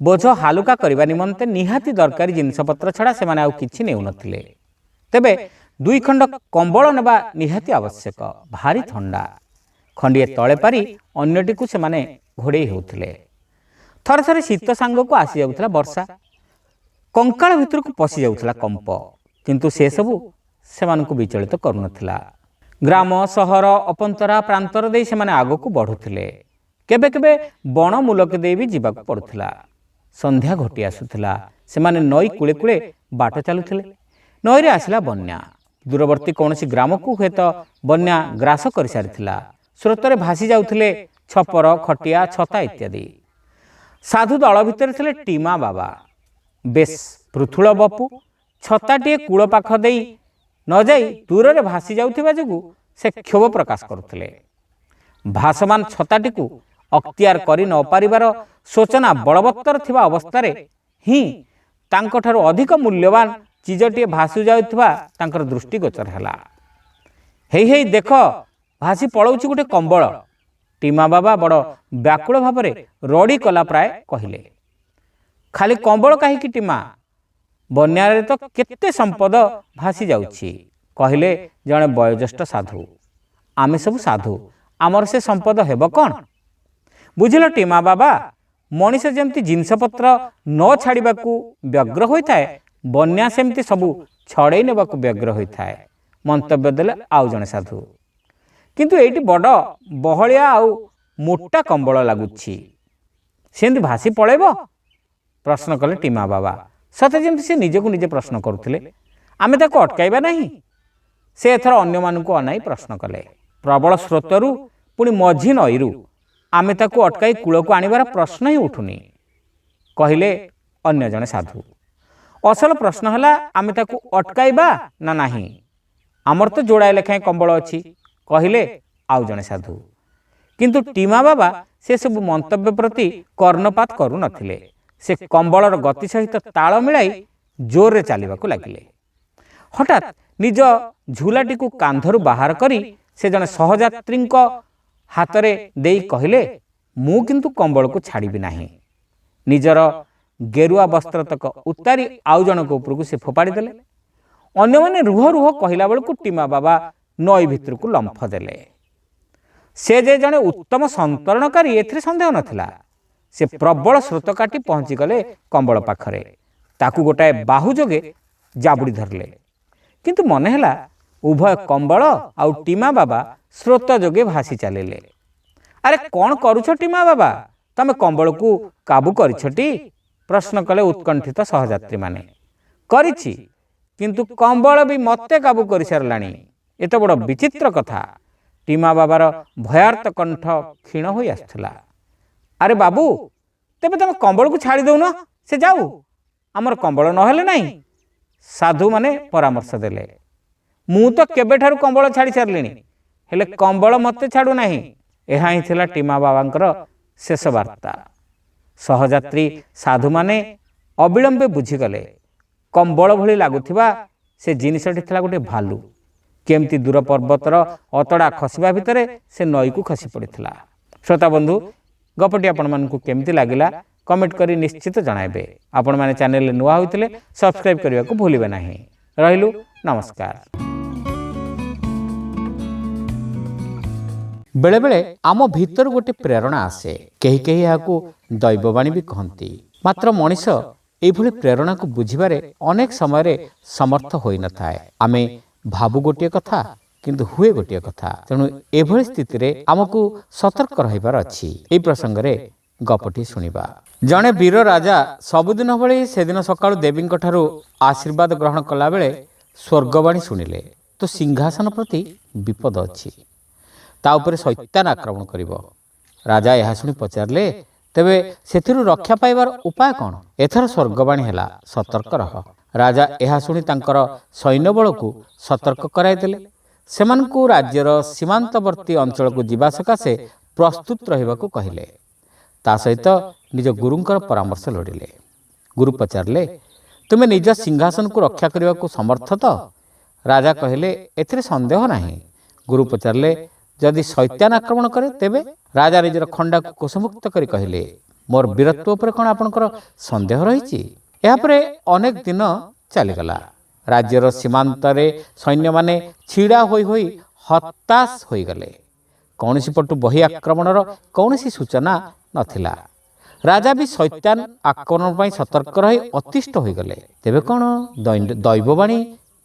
ବୋଝ ହାଲୁକା କରିବା ନିମନ୍ତେ ନିହାତି ଦରକାରୀ ଜିନିଷପତ୍ର ଛଡ଼ା ସେମାନେ ଆଉ କିଛି ନେଉନଥିଲେ। ତେବେ 2 ଖଣ୍ଡ କମ୍ବଳ ନେବା ନିହାତି ଆବଶ୍ୟକ। ଭାରି ଥଣ୍ଡା। ଖଣ୍ଡିଏ ତଳେ ପାରି ଅନ୍ୟଟିକୁ ସେମାନେ ଘୋଡ଼େଇ ହେଉଥିଲେ। ଥରେ ଥରେ ଶୀତ ସାଙ୍ଗକୁ ଆସିଯାଉଥିଲା ବର୍ଷା। କଙ୍କାଳ ଭିତରକୁ ପଶି ଯାଉଥିଲା କମ୍ପ। କିନ୍ତୁ ସେସବୁ ସେମାନଙ୍କୁ ବିଚଳିତ କରୁନଥିଲା। ଗ୍ରାମ, ସହର, ଅପନ୍ତରା, ପ୍ରାନ୍ତର ଦେଇ ସେମାନେ ଆଗକୁ ବଢ଼ୁଥିଲେ। କେବେ କେବେ ବଣ ମୂଲକ ଦେଇ ବି ଯିବାକୁ ପଡ଼ୁଥିଲା। ସନ୍ଧ୍ୟା ଘୋଟି ଆସୁଥିଲା। ସେମାନେ ନଈ କୂଳେ କୂଳେ ବାଟ ଚାଲୁଥିଲେ। ନଈରେ ଆସିଲା ବନ୍ୟା। ଦୂରବର୍ତ୍ତୀ କୌଣସି ଗ୍ରାମକୁ ହୁଏତ ବନ୍ୟା ଗ୍ରାସ କରିସାରିଥିଲା। ସ୍ରୋତରେ ଭାସି ଯାଉଥିଲେ ଛପର, ଖଟିଆ, ଛତା ଇତ୍ୟାଦି। ସାଧୁ ଦଳ ଭିତରେ ଥିଲେ ଟିମା ବାବା, ବେଶ ପୃଥୁଳ ବପୁ। ଛତାଟିଏ କୂଳ ପାଖ ଦେଇ ନ ଯାଇ ଦୂରରେ ଭାସି ଯାଉଥିବା ଯୋଗୁଁ ସେ କ୍ଷୋଭ ପ୍ରକାଶ କରୁଥିଲେ। ଭାସମାନ ଛତାଟିକୁ ଅକ୍ତିଆର କରି ନ ପାରିବାର ଶୋଚନା ବଳବତ୍ତର ଥିବା ଅବସ୍ଥାରେ ହିଁ ତାଙ୍କଠାରୁ ଅଧିକ ମୂଲ୍ୟବାନ ଚିଜଟିଏ ଭାସି ଯାଉଥିବା ତାଙ୍କର ଦୃଷ୍ଟିଗୋଚର ହେଲା। ହେଇ ହେଇ ଦେଖ, ଭାସି ପଳାଉଛି ଗୋଟେ କମ୍ବଳ। ଟିମା ବାବା ବଡ଼ ବ୍ୟାକୁଳ ଭାବରେ ରଡ଼ି କଲା ପ୍ରାୟ କହିଲେ। ଖାଲି କମ୍ବଳ କାହିଁକି ଟିମା, ବନ୍ୟାରେ ତ କେତେ ସମ୍ପଦ ଭାସି ଯାଉଛି, କହିଲେ ଜଣେ ବୟୋଜ୍ୟେଷ୍ଠ ସାଧୁ। ଆମେ ସବୁ ସାଧୁ, ଆମର ସେ ସମ୍ପଦ ହେବ କ'ଣ? ବୁଝିଲ ଟିମା ବାବା, ମଣିଷ ଯେମିତି ଜିନିଷପତ୍ର ନ ଛାଡ଼ିବାକୁ ବ୍ୟଗ୍ର ହୋଇଥାଏ, ବନ୍ୟା ସେମିତି ସବୁ ଛଡ଼େଇ ନେବାକୁ ବ୍ୟଗ୍ର ହୋଇଥାଏ, ମନ୍ତବ୍ୟ ଦେଲେ ଆଉ ଜଣେ ସାଧୁ। କିନ୍ତୁ ଏଇଟି ବଡ଼ ବହଳିଆ ଆଉ ମୋଟା କମ୍ବଳ ଲାଗୁଛି, ସେମିତି ଭାସି ପଳେଇବ? ପ୍ରଶ୍ନ କଲେ ଟିମା ବାବା, ସତେ ଯେମିତି ସେ ନିଜକୁ ନିଜେ ପ୍ରଶ୍ନ କରୁଥିଲେ। ଆମେ ତାକୁ ଅଟକାଇବା ନାହିଁ? ସେ ଏଥର ଅନ୍ୟମାନଙ୍କୁ ଅନାଇ ପ୍ରଶ୍ନ କଲେ। ପ୍ରବଳ ସ୍ରୋତରୁ ପୁଣି ମଝି ନଈରୁ ଆମେ ତାକୁ ଅଟକାଇ କୂଳକୁ ଆଣିବାର ପ୍ରଶ୍ନ ହିଁ ଉଠୁନି, କହିଲେ ଅନ୍ୟ ଜଣେ ସାଧୁ। ଅସଲ ପ୍ରଶ୍ନ ହେଲା ଆମେ ତାକୁ ଅଟକାଇବା ନା ନାହିଁ? ଆମର ତ ଯୋଡ଼ାଏ ଲେଖାଏଁ କମ୍ବଳ ଅଛି, କହିଲେ ଆଉ ଜଣେ ସାଧୁ। କିନ୍ତୁ ଟିମା ବାବା ସେସବୁ ମନ୍ତବ୍ୟ ପ୍ରତି କର୍ଣ୍ଣପାତ କରୁନଥିଲେ। ସେ କମ୍ବଳର ଗତି ସହିତ ତାଳ ମିଳାଇ ଜୋରରେ ଚାଲିବାକୁ ଲାଗିଲେ। ହଠାତ୍ ନିଜ ଝୁଲାଟିକୁ କାନ୍ଧରୁ ବାହାର କରି ସେ ଜଣେ ସହଯାତ୍ରୀଙ୍କ ହାତରେ ଦେଇ କହିଲେ, ମୁଁ କିନ୍ତୁ କମ୍ବଳକୁ ଛାଡ଼ିବି ନାହିଁ। ନିଜର ଗେରୁଆ ବସ୍ତ୍ରତକ ଉତାରି ଆଉ ଜଣଙ୍କ ଉପରକୁ ସେ ଫୋପାଡ଼ି ଦେଲେ। ଅନ୍ୟମାନେ ରୁହ ରୁହ କହିଲା ବେଳକୁ ଟିମା ବାବା ନଈ ଭିତରକୁ ଲମ୍ଫ ଦେଲେ। ସେ ଯେ ଜଣେ ଉତ୍ତମ ସନ୍ତରଣକାରୀ ଏଥିରେ ସନ୍ଦେହ ନଥିଲା। ସେ ପ୍ରବଳ ସ୍ରୋତ କାଟି ପହଞ୍ଚିଗଲେ କମ୍ବଳ ପାଖରେ, ତାକୁ ଗୋଟାଏ ବାହୁ ଯୋଗେ ଜାବୁଡ଼ି ଧରିଲେ। କିନ୍ତୁ ମନେ ହେଲା ଉଭୟ କମ୍ବଳ ଆଉ ଟିମା ବାବା ସ୍ରୋତ ଯୋଗେ ଭାସି ଚାଲିଲେ। ଆରେ କ'ଣ କରୁଛ ଟିମା ବାବା, ତମେ କମ୍ବଳକୁ କାବୁ କରିଛଟି? ପ୍ରଶ୍ନ କଲେ ଉତ୍କଣ୍ଠିତ ସହଯାତ୍ରୀମାନେ। କରିଛି, କିନ୍ତୁ କମ୍ବଳ ବି ମୋତେ କାବୁ କରିସାରିଲାଣି। ଏତେ ବଡ଼ ବିଚିତ୍ର କଥା। ଟିମା ବାବାର ଭୟାର୍ତ୍ତ କଣ୍ଠ କ୍ଷୀଣ ହୋଇ ଆସୁଥିଲା। ଆରେ ବାବୁ, ତେବେ ତମେ କମ୍ବଳକୁ ଛାଡ଼ି ଦେଉନ, ସେ ଯାଉ, ଆମର କମ୍ବଳ ନହେଲେ ନାହିଁ, ସାଧୁମାନେ ପରାମର୍ଶ ଦେଲେ। ମୁଁ ତ କେବେଠାରୁ କମ୍ବଳ ଛାଡ଼ି ସାରିଲିଣି, ହେଲେ କମ୍ବଳ ମୋତେ ଛାଡ଼ୁନାହିଁ। ଏହା ହିଁ ଥିଲା ଟିମା ବାବାଙ୍କର ଶେଷ ବାର୍ତ୍ତା। ସହଯାତ୍ରୀ ସାଧୁମାନେ ଅବିଳମ୍ବେ ବୁଝିଗଲେ କମ୍ବଳ ଭଳି ଲାଗୁଥିବା ସେ ଜିନିଷଟି ଥିଲା ଗୋଟିଏ ଭାଲୁ। କେମିତି ଦୂର ପର୍ବତର ଅତଡ଼ା ଖସିବା ଭିତରେ ସେ ନଈକୁ ଖସି ପଡ଼ିଥିଲା। ଶ୍ରୋତାବନ୍ଧୁ, ଗପଟି ଆପଣମାନଙ୍କୁ କେମିତି ଲାଗିଲା କମେଣ୍ଟ କରି ନିଶ୍ଚିତ ଜଣାଇବେ। ଆପଣମାନେ ଚ୍ୟାନେଲରେ ନୂଆ ହୋଇଥିଲେ ସବସ୍କ୍ରାଇବ୍ କରିବାକୁ ଭୁଲିବେ ନାହିଁ। ରହିଲୁ, ନମସ୍କାର। ବେଳେବେଳେ ଆମ ଭିତରୁ ଗୋଟିଏ ପ୍ରେରଣା ଆସେ, କେହି କେହି ଏହାକୁ ଦୈବବାଣୀ ବି କହନ୍ତି। ମାତ୍ର ମଣିଷ ଏଇଭଳି ପ୍ରେରଣାକୁ ବୁଝିବାରେ ଅନେକ ସମୟରେ ସମର୍ଥ ହୋଇନଥାଏ। ଆମେ ଭାବୁ ଗୋଟିଏ କଥା, କିନ୍ତୁ ହୁଏ ଗୋଟିଏ କଥା। ତେଣୁ ଏଭଳି ସ୍ଥିତିରେ ଆମକୁ ସତର୍କ ରହିବାର ଅଛି। ଏହି ପ୍ରସଙ୍ଗରେ ଗପଟି ଶୁଣିବା। ଜଣେ ବୀର ରାଜା ସବୁଦିନ ଭଳି ସେଦିନ ସକାଳୁ ଦେବୀଙ୍କଠାରୁ ଆଶୀର୍ବାଦ ଗ୍ରହଣ କଲାବେଳେ ସ୍ୱର୍ଗବାଣୀ ଶୁଣିଲେ, ତ ସିଂହାସନ ପ୍ରତି ବିପଦ ଅଛି, ତା ଉପରେ ଶୈତାନ ଆକ୍ରମଣ କରିବ। ରାଜା ଏହା ଶୁଣି ପଚାରିଲେ, ତେବେ ସେଥିରୁ ରକ୍ଷା ପାଇବାର ଉପାୟ କ'ଣ? ଏଥର ସ୍ୱର୍ଗବାଣୀ ହେଲା, ସତର୍କ ରହ। ରାଜା ଏହା ଶୁଣି ତାଙ୍କର ସୈନ୍ୟବଳକୁ ସତର୍କ କରାଇଦେଲେ। ସେମାନଙ୍କୁ ରାଜ୍ୟର ସୀମାନ୍ତବର୍ତ୍ତୀ ଅଞ୍ଚଳକୁ ଯିବା ସକାଶେ ପ୍ରସ୍ତୁତ ରହିବାକୁ କହିଲେ। ତା ସହିତ ନିଜ ଗୁରୁଙ୍କର ପରାମର୍ଶ ଲୋଡ଼ିଲେ। ଗୁରୁ ପଚାରିଲେ, ତୁମେ ନିଜ ସିଂହାସନକୁ ରକ୍ଷା କରିବାକୁ ସମର୍ଥ ତ? ରାଜା କହିଲେ, ଏଥିରେ ସନ୍ଦେହ ନାହିଁ। ଗୁରୁ ପଚାରିଲେ, ଯଦି ଶୈତାନ ଆକ୍ରମଣ କରେ ତେବେ? ରାଜା ନିଜର ଖଣ୍ଡାକୁ କୋଷମୁକ୍ତ କରି କହିଲେ, ମୋର ବୀରତ୍ୱ ଉପରେ କ'ଣ ଆପଣଙ୍କର ସନ୍ଦେହ ରହିଛି? ଏହାପରେ ଅନେକ ଦିନ ଚାଲିଗଲା। ରାଜ୍ୟର ସୀମାନ୍ତରେ ସୈନ୍ୟମାନେ ଛିଡ଼ା ହୋଇ ହୋଇ ହତାଶ ହୋଇଗଲେ। କୌଣସି ପଟୁ ବହି ଆକ୍ରମଣର କୌଣସି ସୂଚନା ନଥିଲା। ରାଜା ବି ଶୈତାନ ଆକ୍ରମଣ ପାଇଁ ସତର୍କ ରହି ଅତିଷ୍ଠ ହୋଇଗଲେ। ତେବେ କ'ଣ ଦୈବବାଣୀ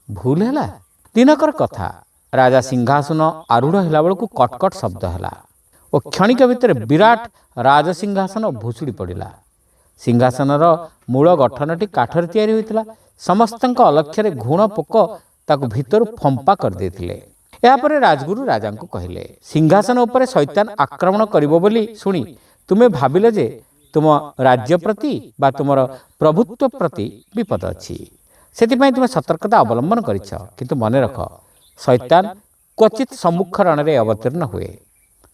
ଭୁଲ ହେଲା? ଦିନକର କଥା, ରାଜା ସିଂହାସନ ଆରୂଢ଼ ହେଲା ବେଳକୁ କଟକଟ ଶବ୍ଦ ହେଲା ଓ କ୍ଷଣିକ ଭିତରେ ବିରାଟ ରାଜସିଂହାସନ ଭୁଷୁଡ଼ି ପଡ଼ିଲା। ସିଂହାସନର ମୂଳ ଗଠନଟି କାଠରେ ତିଆରି ହୋଇଥିଲା। ସମସ୍ତଙ୍କ ଅଲକ୍ଷ୍ୟରେ ଘୁଣ ପୋକ ତାକୁ ଭିତରୁ ଫମ୍ପା କରିଦେଇଥିଲେ। ଏହାପରେ ରାଜଗୁରୁ ରାଜାଙ୍କୁ କହିଲେ, ସିଂହାସନ ଉପରେ ଶୈତାନ ଆକ୍ରମଣ କରିବ ବୋଲି ଶୁଣି ତୁମେ ଭାବିଲ ଯେ तुम राज्य प्रति बा तुमर प्रभुत्व प्रति विपद अच्छी से तुम सतर्कता अवलंबन करिछ किंतु मन रख शैतान क्वचित सम्मुख रण में अवतीर्ण हुए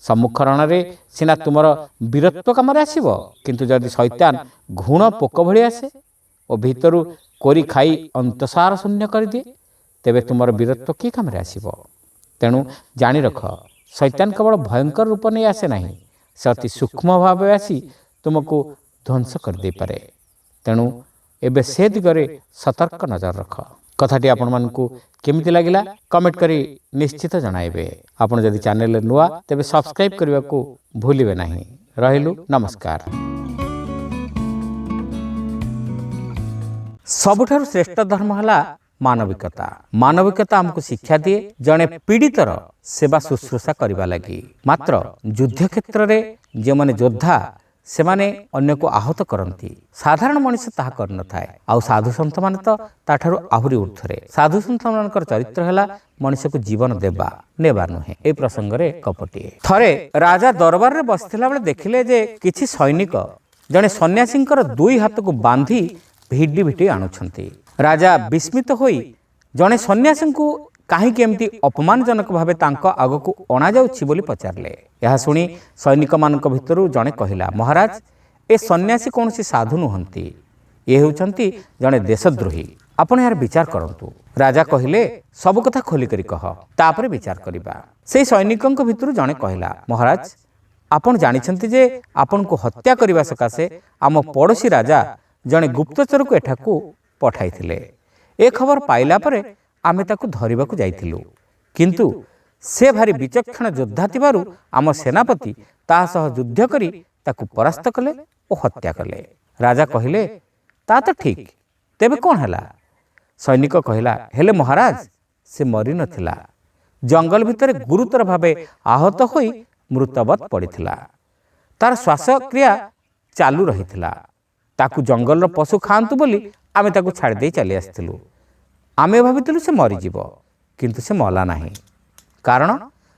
सम्मुख रण में सीना तुमर वीरत्व कम आसब किंतु जदि शैतान घुण पोक भली आसे और भितर कोरी खाई अंतसार शून्य कर दिए तेबे तुमर वीरत्व कि कम आसब तेणु जानी रख शैतान केवल भयंकर रूप नहीं आसे नहीं से अति सूक्ष्म भाव आसी तुमको ध्वंस कर दे पारे तेणु एबे से दिगरे सतर्क नजर रख कथाटी आपण मानकु केमिति लागिला कमेंट करी निश्चित जणाइबे आपण जदि चैनल नुआ तेबे सब्सक्राइब करबा को भूलिबे नाही रहिलु नमस्कार। सबुठारु श्रेष्ठ धर्म हला मानविकता मानविकता हमको शिक्षा दिए जड़े पीड़ितर सेवा शुश्रूषा करने लगी मात्र युद्ध क्षेत्र में जो माने योद्धा से माने अन्य को आहत करती साधारण मनुष्य ताहा कर न थाए आउ साधु संत माने तो ताठारु आहुरी ऊर्ध्वरे साधु संत मानकर चरित्र हैला मनुष्य को जीवन देबा नेबा नुहे ए प्रसंग रे कपटिए थरे राजा दरबार रे बसिथिला बेले देखिले जे किछि सैनिक जड़े सन्यासींकर दुई हाथ को बांधी भिडी भिडी आणुछंती राजा विस्मित होई जड़े सन्यासी को कहीं एमती अपमानजनक भावे आग को अणा जाउछि बोली पचारले यह शुणी सैनिक मानक भितरु जड़े कहला महाराज ए सन्यासी कौन साधु नुहंती ये होउछंती जड़े देशद्रोही आपण यार विचार करंतु राजा कहले सब कथा खोलिकरी कह तापरे विचार करिबा से सैनिकों भितरु जड़े कहला महाराज आपण जानिछंती जे आपण को हत्या करबा सकाशे आम पड़ोसी राजा जड़े गुप्तचर को एठाकू पठाई ए खबर पाइला परे आमे ताकू धरिबाकू जाइथिलु किंतु से भारी विचक्षण योद्धा थिबारु आम सेनापति ता सह युद्ध करी ताकू परास्त कले और हत्या कले राजा कहिले ता तो ठीक तेबे कौन हला सैनिक कहला हेले महाराज से मरी नथिला जंगल भितर गुरुतर भावे आहत होई मृतवत पड़िथिला तार श्वासक्रिया चालू रहिथिला ताकू जंगल पशु खांतु बोली आमे ताकू छाड़ दे चली आसथिलु आमे भाबिथिलु से मरीजिब किंतु से मला नाही कारण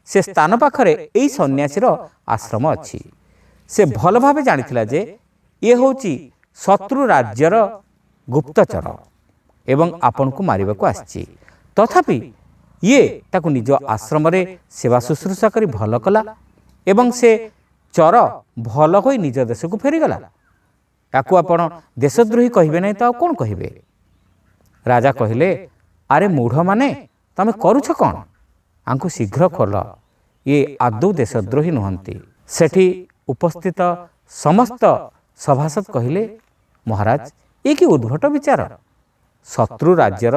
से स्थान पाखरे एई सन्यासीर आश्रम अछि से भल भावे जानिथिला जे ये होची शत्रु राज्यर गुप्तचर एवं आपन को मारिबा को आछि तथापि ये ताकू निज आश्रम रे सेवा शुश्रूषा करी भल कला एवं से चर भल होई निज देश को फेरीगला ताकू आपण देशद्रोही कहिबे नहीं तो कौन कहिबे राजा कहले अरे मूढ़ माने तमे करूछ कौन आंकु शीघ्र खोल ये आदौ देशद्रोही नुहंती सेठी उपस्थित समस्त सभासद कहले महाराज ये कि उद्भट विचार शत्रु राज्यर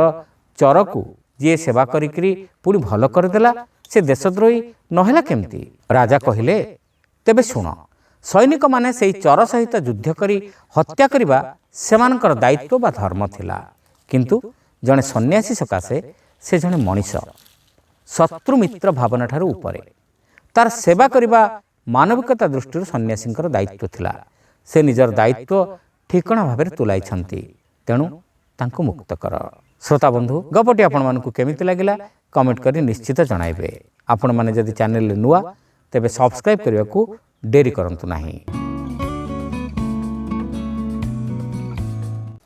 चर को जी सेवा करी पुणी भल करदेला से देशद्रोही नहेला केमती राजा कहले तेबे शुण सैनिक माने से चर सहित युद्ध करी हत्या करिबा सेमानकर दायित्व बा धर्म थिला किंतु जड़े सन्यासी सकाशे से जड़े मनीष शत्रु मित्र भावना ठारू उपरे तार सेवा करिबा मानविकता दृष्टि सन्यासींकर दायित्व थिला से निजर दायित्व ठिकणा भाव तुलाई तेणु तांको मुक्त कर श्रोता बंधु गपटी आपण मानकु केमिति लागिला कमेंट करी निश्चित जणाइबे आपण माने जदि चैनल नुआ तेबे सब्सक्राइब करिया को डेरी करंतु नाही।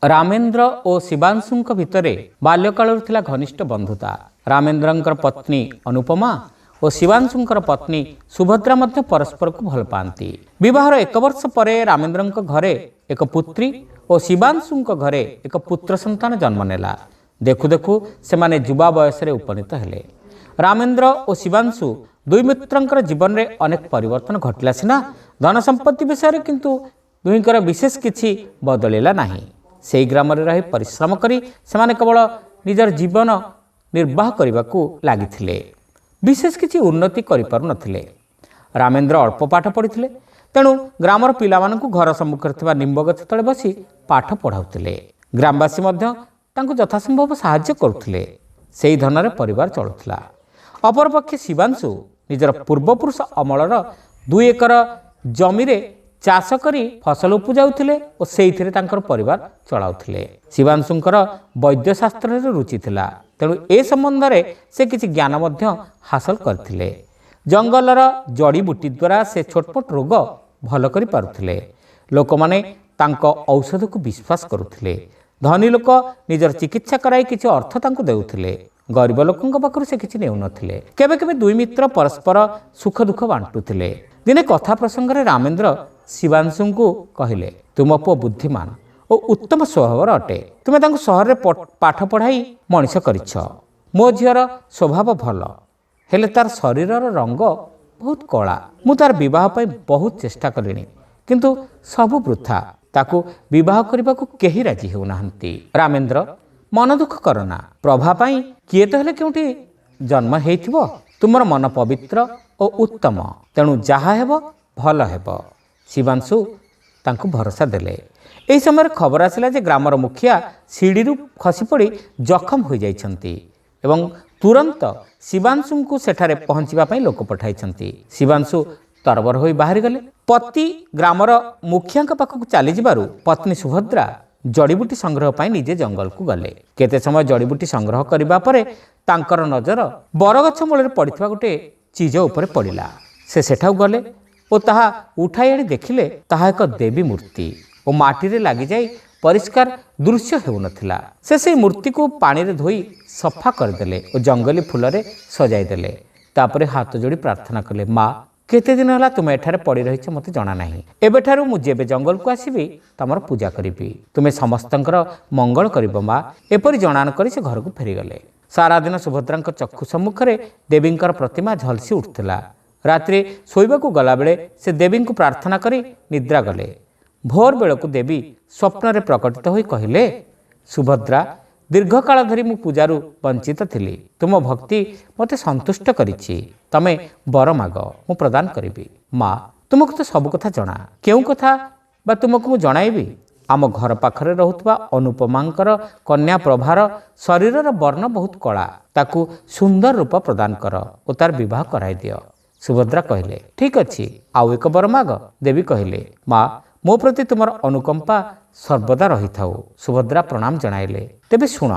रामेन्द्र और शिवांशुंक भितरे बाल्यकालर थिला घनिष्ठ बंधुता रामेन्द्रंकर पत्नी अनुपमा और शिवांशुंकर पत्नी सुभद्रा मध्य परस्पर को भल पाती विवाहर 1 वर्ष परे रामेन्द्रंक घरे एक पुत्री और शिवांशुंक घरे एक पुत्र संतान जन्म नेला देखु देखु से माने युवा बयस रे उपनीत हेले रामेन्द्र और शिवांशु दुई मित्रंकर जीवन रे अनेक परिवर्तन घटला सिना धन संपत्ति विषय किंतु दुईंकर विशेष किछि बदलिला नाही सेई ग्राम रे रही परिश्रम करी सेमाने केवल निजर जीवन निर्वाह करबाकू लागिथिले विशेष किछि उन्नति करि पारु नथिले रामेन्द्र अल्प पाठ पढ़िथिले तेणु ग्रामर पिलामानंकु घर सम्मुखरे थिबा निम्ब गछ तळे बसी पाठ पढ़ाउथिले ग्रामवासी मध्य तांकु यथासंभव साहाय्य करुथिले सेई धनरे परिवार चलुथिला अपरपक्षे शिवांशु निजर पूर्वपुरुष अमलर 2 एकर जमीरे चाष करी फसल उपजाउथिले और सेइथिरे तांकर परिवार चलाउथिले शिवांशुंकर वैद्यशास्त्र रे रुचि थिला तेणु ए संबंध रे से किछि ज्ञान मध्य हासिल करथिले जंगलर जड़ी बूटी द्वारा से छोटपट रोग भल करि पारुथिले ଲୋକମାନେ ତାଙ୍କ ଔଷଧକୁ ବିଶ୍ୱାସ କରୁଥିଲେ। ଧନୀ ଲୋକ ନିଜର ଚିକିତ୍ସା କରାଇ କିଛି ଅର୍ଥ ତାଙ୍କୁ ଦେଉଥିଲେ। ଗରିବ ଲୋକଙ୍କ ପାଖରୁ ସେ କିଛି ନେଉନଥିଲେ। କେବେ କେବେ ଦୁଇ ମିତ୍ର ପରସ୍ପର ସୁଖ ଦୁଃଖ ବାଣ୍ଟୁଥିଲେ। ଦିନେ କଥା ପ୍ରସଙ୍ଗରେ ରାମେନ୍ଦ୍ର ଶିବାଂଶୁଙ୍କୁ କହିଲେ, ତୁମ ପୁଅ ବୁଦ୍ଧିମାନ ଓ ଉତ୍ତମ ସ୍ୱଭାବର ଅଟେ। ତୁମେ ତାଙ୍କୁ ସହରରେ ପାଠ ପଢ଼ାଇ ମଣିଷ କରିଛ। ମୋ ଝିଅର ସ୍ୱଭାବ ଭଲ, ହେଲେ ତାର ଶରୀରର ରଙ୍ଗ ବହୁତ କଳା। ମୁଁ ତାର ବିବାହ ପାଇଁ ବହୁତ ଚେଷ୍ଟା କଲିଣି, କିନ୍ତୁ ସବୁ ବୃଥା। ତାକୁ ବିବାହ କରିବାକୁ କେହି ରାଜି ହେଉନାହାନ୍ତି। ରାମେନ୍ଦ୍ର, ମନ ଦୁଃଖ କରନା। ପ୍ରଭା ପାଇଁ କିଏ ତ ହେଲେ କେଉଁଠି ଜନ୍ମ ହେଇଥିବ। ତୁମର ମନ ପବିତ୍ର ଓ ଉତ୍ତମ, ତେଣୁ ଯାହା ହେବ ଭଲ ହେବ। ଶିବାଂଶୁ ତାଙ୍କୁ ଭରସା ଦେଲେ। ଏହି ସମୟରେ ଖବର ଆସିଲା ଯେ ଗ୍ରାମର ମୁଖିଆ ସିଡ଼ିରୁ ଖସିପଡ଼ି ଜଖମ ହୋଇଯାଇଛନ୍ତି ଏବଂ ତୁରନ୍ତ ଶିବାଂଶୁଙ୍କୁ ସେଠାରେ ପହଞ୍ଚିବା ପାଇଁ ଲୋକ ପଠାଇଛନ୍ତି। ଶିବାଂଶୁ ତରବର ହୋଇ ବାହାରିଗଲେ। ପତି ଗ୍ରାମର ମୁଖିଆଙ୍କ ପାଖକୁ ଚାଲିଯିବାରୁ ପତ୍ନୀ ସୁଭଦ୍ରା ଜଡ଼ିବୁଟି ସଂଗ୍ରହ ପାଇଁ ନିଜେ ଜଙ୍ଗଲକୁ ଗଲେ। କେତେ ସମୟ ଜଡ଼ିବୁଟି ସଂଗ୍ରହ କରିବା ପରେ ତାଙ୍କର ନଜର ବରଗଛ ମୂଳରେ ପଡ଼ିଥିବା ଗୋଟିଏ ଚିଜ ଉପରେ ପଡ଼ିଲା। ସେ ସେଠାକୁ ଗଲେ ଓ ତାହା ଉଠାଇ ଆଣି ଦେଖିଲେ ତାହା ଏକ ଦେବୀ ମୂର୍ତ୍ତି ଓ ମାଟିରେ ଲାଗିଯାଇ ପରିଷ୍କାର ଦୃଶ୍ୟ ହେଉନଥିଲା। ସେ ସେହି ମୂର୍ତ୍ତିକୁ ପାଣିରେ ଧୋଇ ସଫା କରିଦେଲେ ଓ ଜଙ୍ଗଲୀ ଫୁଲରେ ସଜାଇ ଦେଲେ। ତାପରେ ହାତ ଯୋଡ଼ି ପ୍ରାର୍ଥନା କଲେ, ମା, କେତେ ଦିନ ହେଲା ତୁମେ ଏଠାରେ ପଡ଼ି ରହିଛ ମୋତେ ଜଣା ନାହିଁ। ଏବେଠାରୁ ମୁଁ ଯେବେ ଜଙ୍ଗଲକୁ ଆସିବି ତମର ପୂଜା କରିବି। ତୁମେ ସମସ୍ତଙ୍କର ମଙ୍ଗଳ କରିବ ମା। ଏପରି ଜଣାଣ କରି ସେ ଘରକୁ ଫେରିଗଲେ। ସାରାଦିନ ସୁଭଦ୍ରାଙ୍କ ଚକ୍ଷୁ ସମ୍ମୁଖରେ ଦେବୀଙ୍କର ପ୍ରତିମା ଝଲସି ଉଠୁଥିଲା। ରାତିରେ ଶୋଇବାକୁ ଗଲାବେଳେ ସେ ଦେବୀଙ୍କୁ ପ୍ରାର୍ଥନା କରି ନିଦ୍ରା ଗଲେ। ଭୋର ବେଳକୁ ଦେବୀ ସ୍ୱପ୍ନରେ ପ୍ରକଟିତ ହୋଇ କହିଲେ, ସୁଭଦ୍ରା, ଦୀର୍ଘକାଳ ଧରି ମୁଁ ପୂଜାରୁ ବଞ୍ଚିତ ଥିଲି। ତୁମ ଭକ୍ତି ମୋତେ ସନ୍ତୁଷ୍ଟ କରିଛି। ତମେ ବର ମାଗ, ମୁଁ ପ୍ରଦାନ କରିବି। ମା, ତୁମକୁ ତ ସବୁ କଥା ଜଣା। କେଉଁ କଥା ବା ତୁମକୁ ମୁଁ ଜଣାଇବି? ଆମ ଘର ପାଖରେ ରହୁଥିବା ଅନୁପମାଙ୍କର କନ୍ୟା ପ୍ରଭାର ଶରୀରର ବର୍ଣ୍ଣ ବହୁତ କଳା। ତାକୁ ସୁନ୍ଦର ରୂପ ପ୍ରଦାନ କର ଓ ତାର ବିବାହ କରାଇ ଦିଅ। ସୁଭଦ୍ରା କହିଲେ, ଠିକ୍ ଅଛି, ଆଉ ଏକ ବର ମାଗ। ଦେବୀ କହିଲେ, ମା, ମୋ ପ୍ରତି ତୁମର ଅନୁକମ୍ପା ସର୍ବଦା ରହିଥାଉ। ସୁଭଦ୍ରା ପ୍ରଣାମ ଜଣାଇଲେ। ତେବେ ଶୁଣ,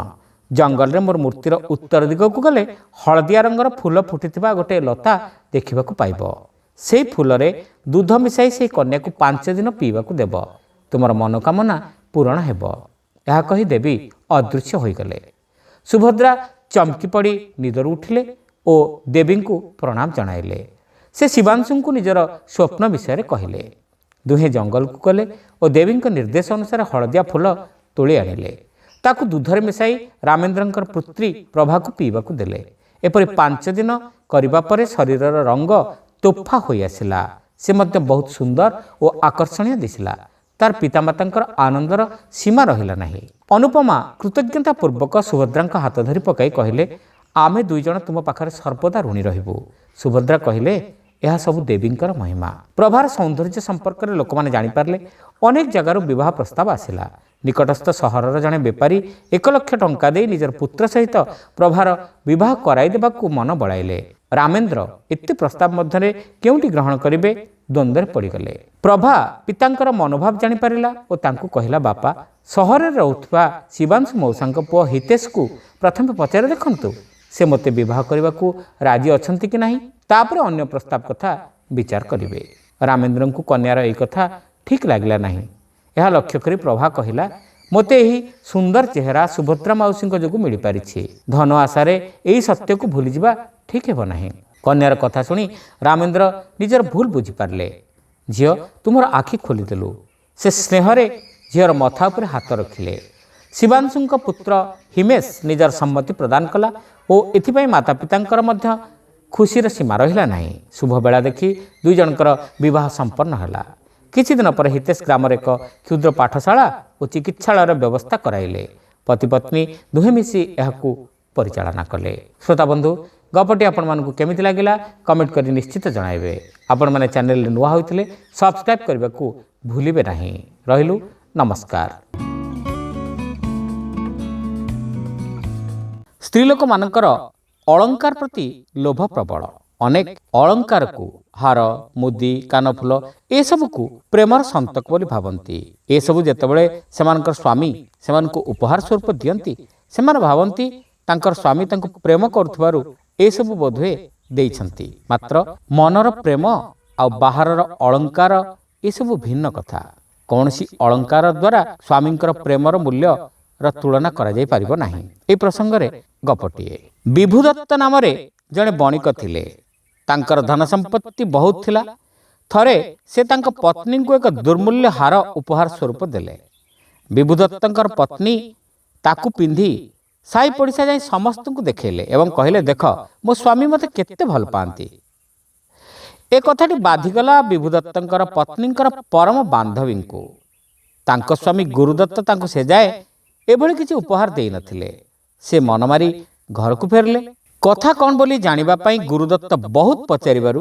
ଜଙ୍ଗଲରେ ମୋର ମୂର୍ତ୍ତିର ଉତ୍ତର ଦିଗକୁ ଗଲେ ହଳଦିଆ ରଙ୍ଗର ଫୁଲ ଫୁଟିଥିବା ଗୋଟିଏ ଲତା ଦେଖିବାକୁ ପାଇବ। ସେହି ଫୁଲରେ ଦୁଧ ମିଶାଇ ସେହି କନ୍ୟାକୁ 5 ଦିନ ପିଇବାକୁ ଦେବ। ତୁମର ମନୋକାମନା ପୂରଣ ହେବ। ଏହା କହି ଦେବୀ ଅଦୃଶ୍ୟ ହୋଇଗଲେ। ସୁଭଦ୍ରା ଚମକି ପଡ଼ି ନିଦରୁ ଉଠିଲେ ଓ ଦେବୀଙ୍କୁ ପ୍ରଣାମ ଜଣାଇଲେ। ସେ ଶିବାଂଶୁଙ୍କୁ ନିଜର ସ୍ୱପ୍ନ ବିଷୟରେ କହିଲେ। ଦୁହେଁ ଜଙ୍ଗଲକୁ ଗଲେ ଓ ଦେବୀଙ୍କ ନିର୍ଦ୍ଦେଶ ଅନୁସାରେ ହଳଦିଆ ଫୁଲ ତୋଳି ଆଣିଲେ। ତାକୁ ଦୁଧରେ ମିଶାଇ ରାମେନ୍ଦ୍ରଙ୍କର ପୁତ୍ରୀ ପ୍ରଭାକୁ ପିଇବାକୁ ଦେଲେ। ଏପରି 5 ଦିନ କରିବା ପରେ ଶରୀରର ରଙ୍ଗ ତୋଫା ହୋଇଆସିଲା। ସେ ମଧ୍ୟ ବହୁତ ସୁନ୍ଦର ଓ ଆକର୍ଷଣୀୟ ଦିଶିଲା। ତାର ପିତାମାତାଙ୍କର ଆନନ୍ଦର ସୀମା ରହିଲା ନାହିଁ। ଅନୁପମା କୃତଜ୍ଞତା ପୂର୍ବକ ସୁଭଦ୍ରାଙ୍କ ହାତ ଧରି ପକାଇ କହିଲେ, ଆମେ 2 ଜଣ ତୁମ ପାଖରେ ସର୍ବଦା ଋଣୀ ରହିବୁ। ସୁଭଦ୍ରା କହିଲେ, ଏହା ସବୁ ଦେବୀଙ୍କର ମହିମା। ପ୍ରଭାର ସୌନ୍ଦର୍ଯ୍ୟ ସମ୍ପର୍କରେ ଲୋକମାନେ ଜାଣିପାରିଲେ। ଅନେକ ଜାଗାରୁ ବିବାହ ପ୍ରସ୍ତାବ ଆସିଲା। ନିକଟସ୍ଥ ସହରର ଜଣେ ବେପାରୀ 1 ଲକ୍ଷ ଟଙ୍କା ଦେଇ ନିଜର ପୁତ୍ର ସହିତ ପ୍ରଭାର ବିବାହ କରାଇ ଦେବାକୁ ମନ ବଳାଇଲେ। ରାମେନ୍ଦ୍ର ଏତେ ପ୍ରସ୍ତାବ ମଧ୍ୟରେ କେଉଁଟି ଗ୍ରହଣ କରିବେ ଦ୍ୱନ୍ଦ୍ୱରେ ପଡ଼ିଗଲେ। ପ୍ରଭା ପିତାଙ୍କର ମନୋଭାବ ଜାଣିପାରିଲା ଓ ତାଙ୍କୁ କହିଲା, ବାପା, ସହରରେ ରହୁଥିବା ଶିବାଂଶୁ ମଉସାଙ୍କ ପୁଅ ହିତେଶକୁ ପ୍ରଥମେ ପଚାରି ଦେଖନ୍ତୁ। ସେ ମୋତେ ବିବାହ କରିବାକୁ ରାଜି ଅଛନ୍ତି କି ନାହିଁ, ତାପରେ ଅନ୍ୟ ପ୍ରସ୍ତାବ କଥା ବିଚାର କରିବେ। ରାମେନ୍ଦ୍ରଙ୍କୁ କନ୍ୟାର ଏହି କଥା ଠିକ୍ ଲାଗିଲା ନାହିଁ। ଏହା ଲକ୍ଷ୍ୟ କରି ପ୍ରଭା କହିଲା, ମୋତେ ଏହି ସୁନ୍ଦର ଚେହେରା ସୁଭଦ୍ରା ମାଉସୀଙ୍କ ଯୋଗୁଁ ମିଳିପାରିଛି। ଧନ ଆଶାରେ ଏହି ସତ୍ୟକୁ ଭୁଲିଯିବା ଠିକ୍ ହେବ ନାହିଁ। କନ୍ୟାର କଥା ଶୁଣି ରାମେନ୍ଦ୍ର ନିଜର ଭୁଲ ବୁଝିପାରିଲେ। ଝିଅ, ତୁମର ଆଖି ଖୋଲିଦେଲୁ। ସେ ସ୍ନେହରେ ଝିଅର ମଥା ଉପରେ ହାତ ରଖିଲେ। ଶିବାଂଶୁଙ୍କ ପୁତ୍ର ହିମେଶ ନିଜର ସମ୍ମତି ପ୍ରଦାନ କଲା ଓ ଏଥିପାଇଁ ମାତା ପିତାଙ୍କର ମଧ୍ୟ ଖୁସିର ସୀମା ରହିଲା ନାହିଁ। ଶୁଭବେଳା ଦେଖି 2 ଜଣଙ୍କର ବିବାହ ସମ୍ପନ୍ନ ହେଲା। କିଛି ଦିନ ପରେ ହିତେଶ ଗ୍ରାମରେ ଏକ କ୍ଷୁଦ୍ର ପାଠଶାଳା ଓ ଚିକିତ୍ସାଳୟର ବ୍ୟବସ୍ଥା କରାଇଲେ। ପତି ପତ୍ନୀ ଦୁହେଁ ମିଶି ଏହାକୁ ପରିଚାଳନା କଲେ। ଶ୍ରୋତାବନ୍ଧୁ, ଗପଟି ଆପଣମାନଙ୍କୁ କେମିତି ଲାଗିଲା କମେଣ୍ଟ କରି ନିଶ୍ଚିତ ଜଣାଇବେ। ଆପଣମାନେ ଚ୍ୟାନେଲରେ ନୂଆ ହୋଇଥିଲେ ସବସ୍କ୍ରାଇବ୍ କରିବାକୁ ଭୁଲିବେ ନାହିଁ। ରହିଲୁ, ନମସ୍କାର। ସ୍ତ୍ରୀଲୋକମାନଙ୍କର ଅଳଙ୍କାର ପ୍ରତି ଲୋଭ ପ୍ରବଳ। ଅନେକ ଅଳଙ୍କାରକୁ, ହାର, ମୁଦି, କାନଫୁଲ ଏସବୁକୁ ପ୍ରେମର ସନ୍ତକ ବୋଲି ଭାବନ୍ତି। ଏସବୁ ଯେତେବେଳେ ସେମାନଙ୍କର ସ୍ୱାମୀ ସେମାନଙ୍କୁ ଉପହାର ସ୍ୱରୂପ ଦିଅନ୍ତି, ସେମାନେ ଭାବନ୍ତି ତାଙ୍କର ସ୍ୱାମୀ ତାଙ୍କୁ ପ୍ରେମ କରୁଥିବାରୁ ଏସବୁ ବୋଧହୁଏ ଦେଇଛନ୍ତି। ମାତ୍ର ମନର ପ୍ରେମ ଆଉ ବାହାରର ଅଳଙ୍କାର ଏସବୁ ଭିନ୍ନ କଥା। କୌଣସି ଅଳଙ୍କାର ଦ୍ୱାରା ସ୍ୱାମୀଙ୍କର ପ୍ରେମର ମୂଲ୍ୟର ତୁଳନା କରାଯାଇ ପାରିବ ନାହିଁ। ଏହି ପ୍ରସଙ୍ଗରେ ଗପଟିଏ। ବିଭୁଦତ୍ତ ନାମରେ ଜଣେ ବଣିକ ଥିଲେ। ତାଙ୍କର ଧନ ସମ୍ପତ୍ତି ବହୁତ ଥିଲା। ଥରେ ସେ ତାଙ୍କ ପତ୍ନୀଙ୍କୁ ଏକ ଦୁର୍ମୂଲ୍ୟ ହାର ଉପହାର ସ୍ୱରୂପ ଦେଲେ। ବିଭୁଦତ୍ତଙ୍କର ପତ୍ନୀ ତାକୁ ପିନ୍ଧି ସାହି ପଡ଼ିଶା ଯାଇ ସମସ୍ତଙ୍କୁ ଦେଖାଇଲେ ଏବଂ କହିଲେ, ଦେଖ ମୋ ସ୍ୱାମୀ ମୋତେ କେତେ ଭଲ ପାଆନ୍ତି। ଏ କଥାଟି ବାଧିଗଲା ବିଭୁଦତ୍ତଙ୍କର ପତ୍ନୀଙ୍କର ପରମ ବାନ୍ଧବୀଙ୍କୁ। ତାଙ୍କ ସ୍ୱାମୀ ଗୁରୁଦତ୍ତ ତାଙ୍କୁ ସେ ଯାଏ ଏଭଳି କିଛି ଉପହାର ଦେଇନଥିଲେ। ସେ ମନ ମାରି ଘରକୁ ଫେରିଲେ। କଥା କ'ଣ ବୋଲି ଜାଣିବା ପାଇଁ ଗୁରୁଦତ୍ତ ବହୁତ ପଚାରିବାରୁ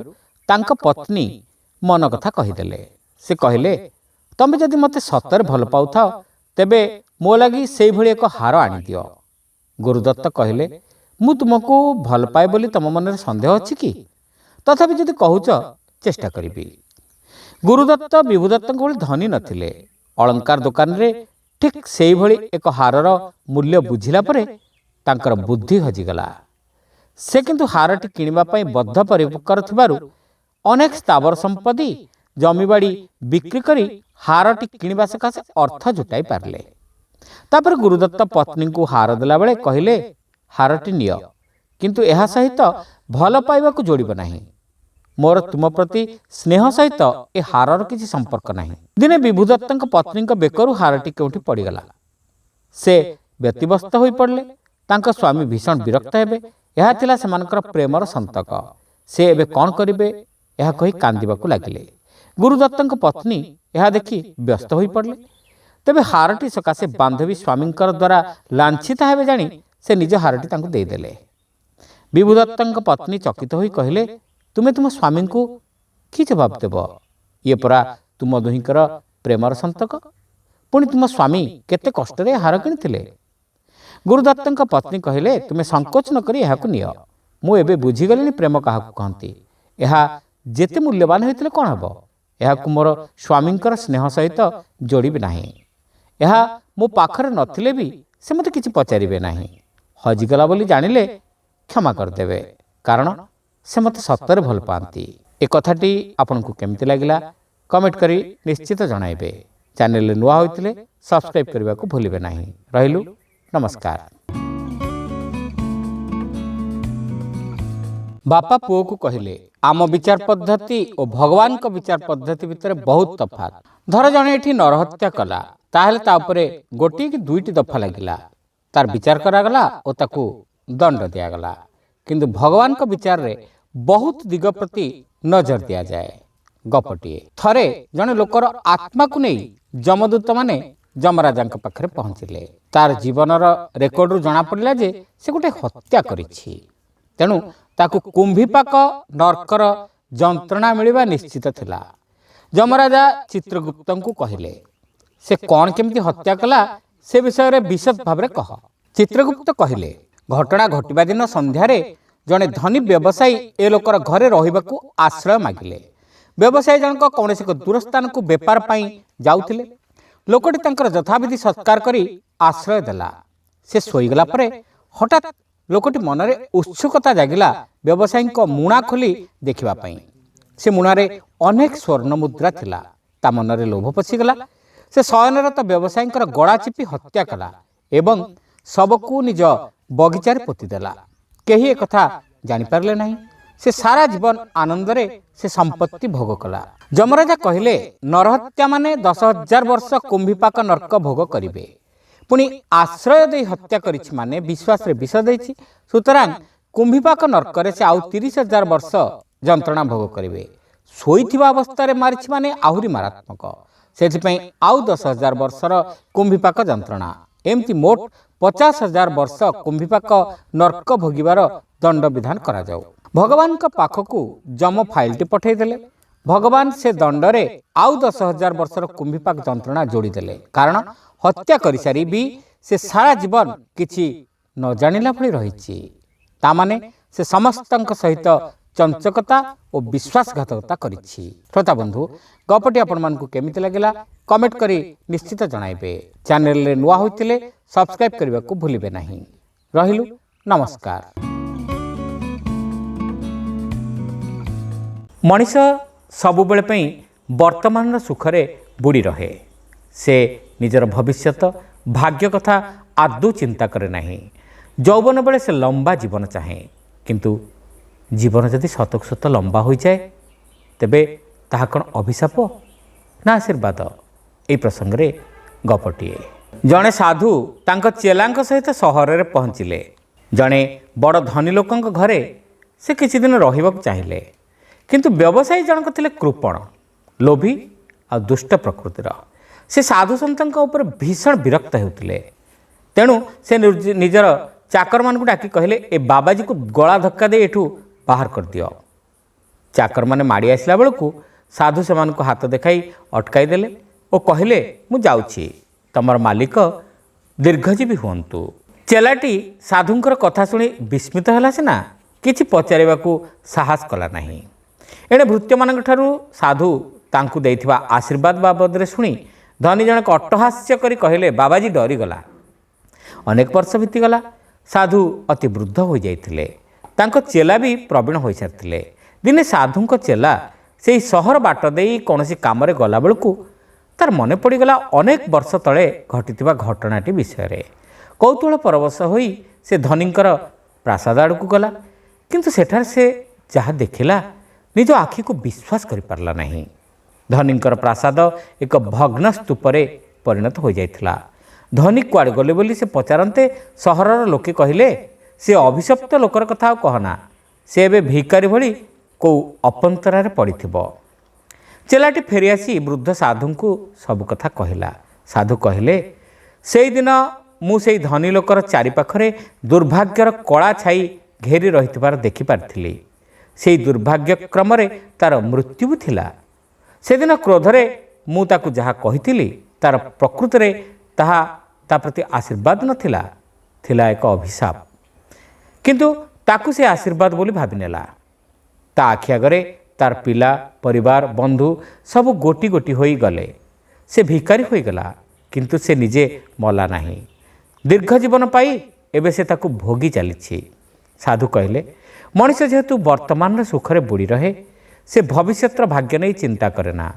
ତାଙ୍କ ପତ୍ନୀ ମନ କଥା କହିଦେଲେ। ସେ କହିଲେ, ତମେ ଯଦି ମୋତେ ସତରେ ଭଲ ପାଉଥାଅ ତେବେ ମୋ ଲାଗି ସେଇଭଳି ଏକ ହାର ଆଣିଦିଅ। ଗୁରୁଦତ୍ତ କହିଲେ, ମୁଁ ତୁମକୁ ଭଲ ପାଏ ବୋଲି ତମ ମନରେ ସନ୍ଦେହ ଅଛି କି? ତଥାପି ଯଦି କହୁଛ ଚେଷ୍ଟା କରିବି। ଗୁରୁଦତ୍ତ ବିଭୁଦତ୍ତଙ୍କ ଭଳି ଧନୀ ନଥିଲେ। ଅଳଙ୍କାର ଦୋକାନରେ ଠିକ୍ ସେଇଭଳି ଏକ ହାରର ମୂଲ୍ୟ ବୁଝିଲା ପରେ ତାଙ୍କର ବୁଦ୍ଧି ହଜିଗଲା। ସେ କିନ୍ତୁ ହାରଟି କିଣିବା ପାଇଁ ବଦ୍ଧ ପରିକର ଥିବାରୁ ଅନେକ ସ୍ଥାବର ସମ୍ପତ୍ତି ଜମିବାଡ଼ି ବିକ୍ରି କରି ହାରଟି କିଣିବା ସକାଶେ ଅର୍ଥ ଜୁଟାଇ ପାରିଲେ। ତାପରେ ଗୁରୁଦତ୍ତ ପତ୍ନୀଙ୍କୁ ହାର ଦେଲାବେଳେ କହିଲେ, ହାରଟି ନିଅ, କିନ୍ତୁ ଏହା ସହିତ ଭଲ ପାଇବାକୁ ଯୋଡ଼ିବ ନାହିଁ। ମୋର ତୁମ ପ୍ରତି ସ୍ନେହ ସହିତ ଏ ହାରର କିଛି ସମ୍ପର୍କ ନାହିଁ। ଦିନେ ବିଭୁଦତ୍ତଙ୍କ ପତ୍ନୀଙ୍କ ବେକରୁ ହାରଟି କେଉଁଠି ପଡ଼ିଗଲା। ସେ ବ୍ୟତିବ୍ୟସ୍ତ ହୋଇପଡ଼ିଲେ। ତାଙ୍କ ସ୍ୱାମୀ ଭୀଷଣ ବିରକ୍ତ ହେବେ। ଏହା ଥିଲା ସେମାନଙ୍କର ପ୍ରେମର ସନ୍ତକ। ସେ ଏବେ କ'ଣ କରିବେ ଏହା କହି କାନ୍ଦିବାକୁ ଲାଗିଲେ। ଗୁରୁଦତ୍ତଙ୍କ ପତ୍ନୀ ଏହା ଦେଖି ବ୍ୟସ୍ତ ହୋଇପଡ଼ିଲେ। ତେବେ ହାରଟି ସକାଶେ ବାନ୍ଧବୀ ସ୍ୱାମୀଙ୍କର ଦ୍ୱାରା ଲାଞ୍ଛିତା ହେବେ ଜାଣି ସେ ନିଜ ହାରଟି ତାଙ୍କୁ ଦେଇଦେଲେ। ବିଭୁଦତ୍ତଙ୍କ ପତ୍ନୀ ଚକିତ ହୋଇ କହିଲେ, ତୁମେ ତୁମ ସ୍ୱାମୀଙ୍କୁ କି ଜବାବ ଦେବ? ଇଏ ପରା ତୁମ ଦୁହିଁଙ୍କର ପ୍ରେମର ସନ୍ତକ। ପୁଣି ତୁମ ସ୍ୱାମୀ କେତେ କଷ୍ଟରେ ହାର କିଣିଥିଲେ। ଗୁରୁଦତ୍ତଙ୍କ ପତ୍ନୀ କହିଲେ, ତୁମେ ସଂକୋଚ ନ କରି ଏହାକୁ ନିଅ। ମୁଁ ଏବେ ବୁଝିଗଲିଣି ପ୍ରେମ କାହାକୁ କହନ୍ତି। ଏହା ଯେତେ ମୂଲ୍ୟବାନ ହୋଇଥିଲେ କ'ଣ ହେବ? ଏହାକୁ ମୋର ସ୍ୱାମୀଙ୍କର ସ୍ନେହ ସହିତ ଯୋଡ଼ିବି ନାହିଁ। ଏହା ମୋ ପାଖରେ ନଥିଲେ ବି ସେ ମୋତେ କିଛି ପଚାରିବେ ନାହିଁ। ହଜିଗଲା ବୋଲି ଜାଣିଲେ କ୍ଷମା କରିଦେବେ, କାରଣ ସେ ମୋତେ ସତରେ ଭଲ ପାଆନ୍ତି। ଏ କଥାଟି ଆପଣଙ୍କୁ କେମିତି ଲାଗିଲା କମେଣ୍ଟ କରି ନିଶ୍ଚିତ ଜଣାଇବେ। ଚ୍ୟାନେଲରେ ନୂଆ ହୋଇଥିଲେ ସବସ୍କ୍ରାଇବ୍ କରିବାକୁ ଭୁଲିବେ ନାହିଁ। ରହିଲୁ, ନମସ୍କାର। ବାପା ପୁଅକୁ କହିଲେ, ଆମ ବିଚାର ପଦ୍ଧତି ଓ ଭଗବାନଙ୍କ ବିଚାର ପଦ୍ଧତି ଭିତରେ ବହୁତ ତଫାତ୍। ଧର ଜଣେ ଏଠି ନରହତ୍ୟା କଲା, ତାହେଲେ ତା ଉପରେ ଗୋଟିଏ କି ଦୁଇଟି ଦଫା ଲାଗିଲା, ତାର ବିଚାର କରାଗଲା ଓ ତାକୁ ଦଣ୍ଡ ଦିଆଗଲା। କିନ୍ତୁ ଭଗବାନଙ୍କ ବିଚାରରେ ବହୁତ ଦିଗ ପ୍ରତି ନଜର ଦିଆଯାଏ। ଗପଟିଏ। ଥରେ ଜଣେ ଲୋକର ଆତ୍ମାକୁ ନେଇ ଯମଦୂତମାନେ ଯମରାଜାଙ୍କ ପାଖରେ ପହଞ୍ଚିଲେ। ତାର ଜୀବନର ରେକର୍ଡରୁ ଜଣାପଡ଼ିଲା ଯେ ସେ ଗୋଟେ ହତ୍ୟା କରିଛି। ତେଣୁ ତାକୁ କୁମ୍ଭୀପାକ ନର୍କର ଯନ୍ତ୍ରଣା ମିଳିବା ନିଶ୍ଚିତ ଥିଲା। ଯମରାଜା ଚିତ୍ରଗୁପ୍ତଙ୍କୁ କହିଲେ, ସେ କ'ଣ କେମିତି ହତ୍ୟା କଲା ସେ ବିଷୟରେ ବିଶଦ ଭାବରେ କହ। ଚିତ୍ରଗୁପ୍ତ କହିଲେ, ଘଟଣା ଘଟିବା ଦିନ ସନ୍ଧ୍ୟାରେ ଜଣେ ଧନୀ ବ୍ୟବସାୟୀ ଏ ଲୋକର ଘରେ ରହିବାକୁ ଆଶ୍ରୟ ମାଗିଲେ। ବ୍ୟବସାୟୀ ଜଣକ କୌଣସି ଏକ ଦୂର ସ୍ଥାନକୁ ବେପାର ପାଇଁ ଯାଉଥିଲେ। ଲୋକଟି ତାଙ୍କର ଯଥାବିଧି ସତ୍କାର କରି ଆଶ୍ରୟ ଦେଲା। ସେ ଶୋଇଗଲା ପରେ ହଠାତ୍ ଲୋକଟି ମନରେ ଉତ୍ସୁକତା ଜାଗିଲା ବ୍ୟବସାୟୀଙ୍କ ମୁଣା ଖୋଲି ଦେଖିବା ପାଇଁ। ସେ ମୁଣାରେ ଅନେକ ସ୍ୱର୍ଣ୍ଣ ମୁଦ୍ରା ଥିଲା। ତା ମନରେ ଲୋଭ ପଶିଗଲା। ସେ ଶୟନରତ ବ୍ୟବସାୟୀଙ୍କର ଗଳା ଚିପି ହତ୍ୟା କଲା ଏବଂ ଶବକୁ ନିଜ ବଗିଚାରେ ପୋତିଦେଲା। କେହି ଏକଥା ଜାଣିପାରିଲେ ନାହିଁ। ସେ ସାରା ଜୀବନ ଆନନ୍ଦରେ ସେ ସମ୍ପତ୍ତି ଭୋଗ କଲା। ଯମରାଜା କହିଲେ, ନରହତ୍ୟାମାନେ 10,000 ବର୍ଷ କୁମ୍ଭୀପାକ ନର୍କ ଭୋଗ କରିବେ। ପୁଣି ଆଶ୍ରୟ ଦେଇ ହତ୍ୟା କରିଛି ମାନେ ବିଶ୍ୱାସରେ ବିଷ ଦେଇଛି, ସୁତରାଂ କୁମ୍ଭୀପାକ ନର୍କରେ ସେ ଆଉ 30,000 ବର୍ଷ ଯନ୍ତ୍ରଣା ଭୋଗ କରିବେ। ଶୋଇଥିବା ଅବସ୍ଥାରେ ମାରିଛି ମାନେ ଆହୁରି ମାରାତ୍ମକ। ସେଥିପାଇଁ ଆଉ 10,000 ବର୍ଷର କୁମ୍ଭୀପାକ ଯନ୍ତ୍ରଣା। ଏମିତି ମୋଟ 50,000 ବର୍ଷ କୁମ୍ଭୀପାକ ନର୍କ ଭୋଗିବାର ଦଣ୍ଡ ବିଧାନ କରାଯାଉ। ଭଗବାନଙ୍କ ପାଖକୁ ଯମ ଫାଇଲଟି ପଠାଇଦେଲେ। ଭଗବାନ ସେ ଦଣ୍ଡରେ ଆଉ 10,000 ବର୍ଷର କୁମ୍ଭୀପାକ ଯନ୍ତ୍ରଣା ଯୋଡ଼ିଦେଲେ। କାରଣ ହତ୍ୟା କରିସାରି ବି ସେ ସାରା ଜୀବନ କିଛି ନ ଜାଣିଲା ଭଳି ରହିଛି। ତାମାନେ ସେ ସମସ୍ତଙ୍କ ସହିତ ଚଞ୍ଚକତା ଓ ବିଶ୍ୱାସଘାତକତା କରିଛି। ଶ୍ରୋତା ବନ୍ଧୁ, ଗପଟି ଆପଣମାନଙ୍କୁ କେମିତି ଲାଗିଲା କମେଣ୍ଟ କରି ନିଶ୍ଚିତ ଜଣାଇବେ। ଚ୍ୟାନେଲରେ ନୂଆ ହୋଇଥିଲେ ସବସ୍କ୍ରାଇବ୍ କରିବାକୁ ଭୁଲିବେ ନାହିଁ। ରହିଲୁ, ନମସ୍କାର। ମଣିଷ ସବୁବେଳେ ପାଇଁ ବର୍ତ୍ତମାନର ସୁଖରେ ବୁଡ଼ି ରହେ। से निजर भविष्यत भाग्य कथा आदौ चिंता करे नाही। यौवन बेले से लंबा जीवन चाहे, किंतु जीवन जदि सतक सत लंबा हो जाए तेबे ताहा कौन अभिशाप ना आशीर्वाद। यही प्रसंग में गपटीए। जड़े साधु तांको चेलांक सहित सहर में पहुँचिले। जड़े बड़ धनी लोक घरे से किछि दिन रहिबाक चाहिए, किंतु व्यवसायी जनक थिले कृपण, लोभी आ दुष्ट प्रकृतिर। से साधु सन्त उपर भीषण विरक्त होते। तेणु से निजर चाकर मान डाकी कहले, ए बाबाजी को गला धक्का दे एठू बाहर कर दियो। चाकर माने माड़ी आसला बेलू साधु से हाथ देखाई अटकाई देले और कहले, मु जाउछि, तमर मालिक दीर्घजीवी हुंतु। चेलाटी साधुंकर कथा शुणी विस्मित है सीना, किछि पचारिबाकू साहस कला नहीं। एणे भृत्य मान साधु तांकु देइथिबा आशीर्वाद बाबद रे शुणी धनी जनक अट्टहास्य करी कहले, बाबाजी डरीगला। अनेक वर्ष बीतीगला। साधु अति वृद्ध हो जाइथिले। तांको चेला भी प्रवीण हो सारिथिले। दिने साधुंको चेला से सहर बाट देई कौनसी काम रे गला बेलू तार मने पड़गला अनेक वर्ष तले घटिथिबा घटनाटी विषय। कौतूहल परवश होई से धनींकर प्रासाद आड़कू गला, किंतु सेठार से जहाँ देखिला निज आखि को विश्वास करि पारला नहीं। धनींकर प्रासाद एक भग्न स्तूपरे परिणत हो जाइथिला। धनी कुआड़े गले बोली से पचारते सहरर लोके कहले, से अभिशप्त लोकर कथा कहना, से एबे भिकारी भली को अपंतरारे पड़िथिबो। चेलाटी फेरिआसी वृद्ध साधु को सब कथा कहला। साधु कहले, से दिन मु से धनी लोकर चारिपाखरे दुर्भाग्यर कला छाई घेरी रहिथिबार देखि पारथिली। से दुर्भाग्य क्रम तार मृत्यु भी थिला। से दिन क्रोधरे मु ताकु जहा कहिथिली तार प्रकृति रे ताहा ता प्रति आशीर्वाद नथिला, थिला एक अभिशाप। किंतु ताकु से आशीर्वाद बोली भाबी नेला। ता आखि आगरे तार पिला परिवार बंधु सब गोटी गोटी होई गले। से भिकारी होई गला, किंतु से निजे मला नाही। दीर्घ जीवन पाई एबे से ताकु भोगी चलीछि। साधु कहले, मनुष्य जेहेतु वर्तमान सुखरे बुड़ी रहे, से भविष्यतर भाग्य नहीं चिंता करे ना।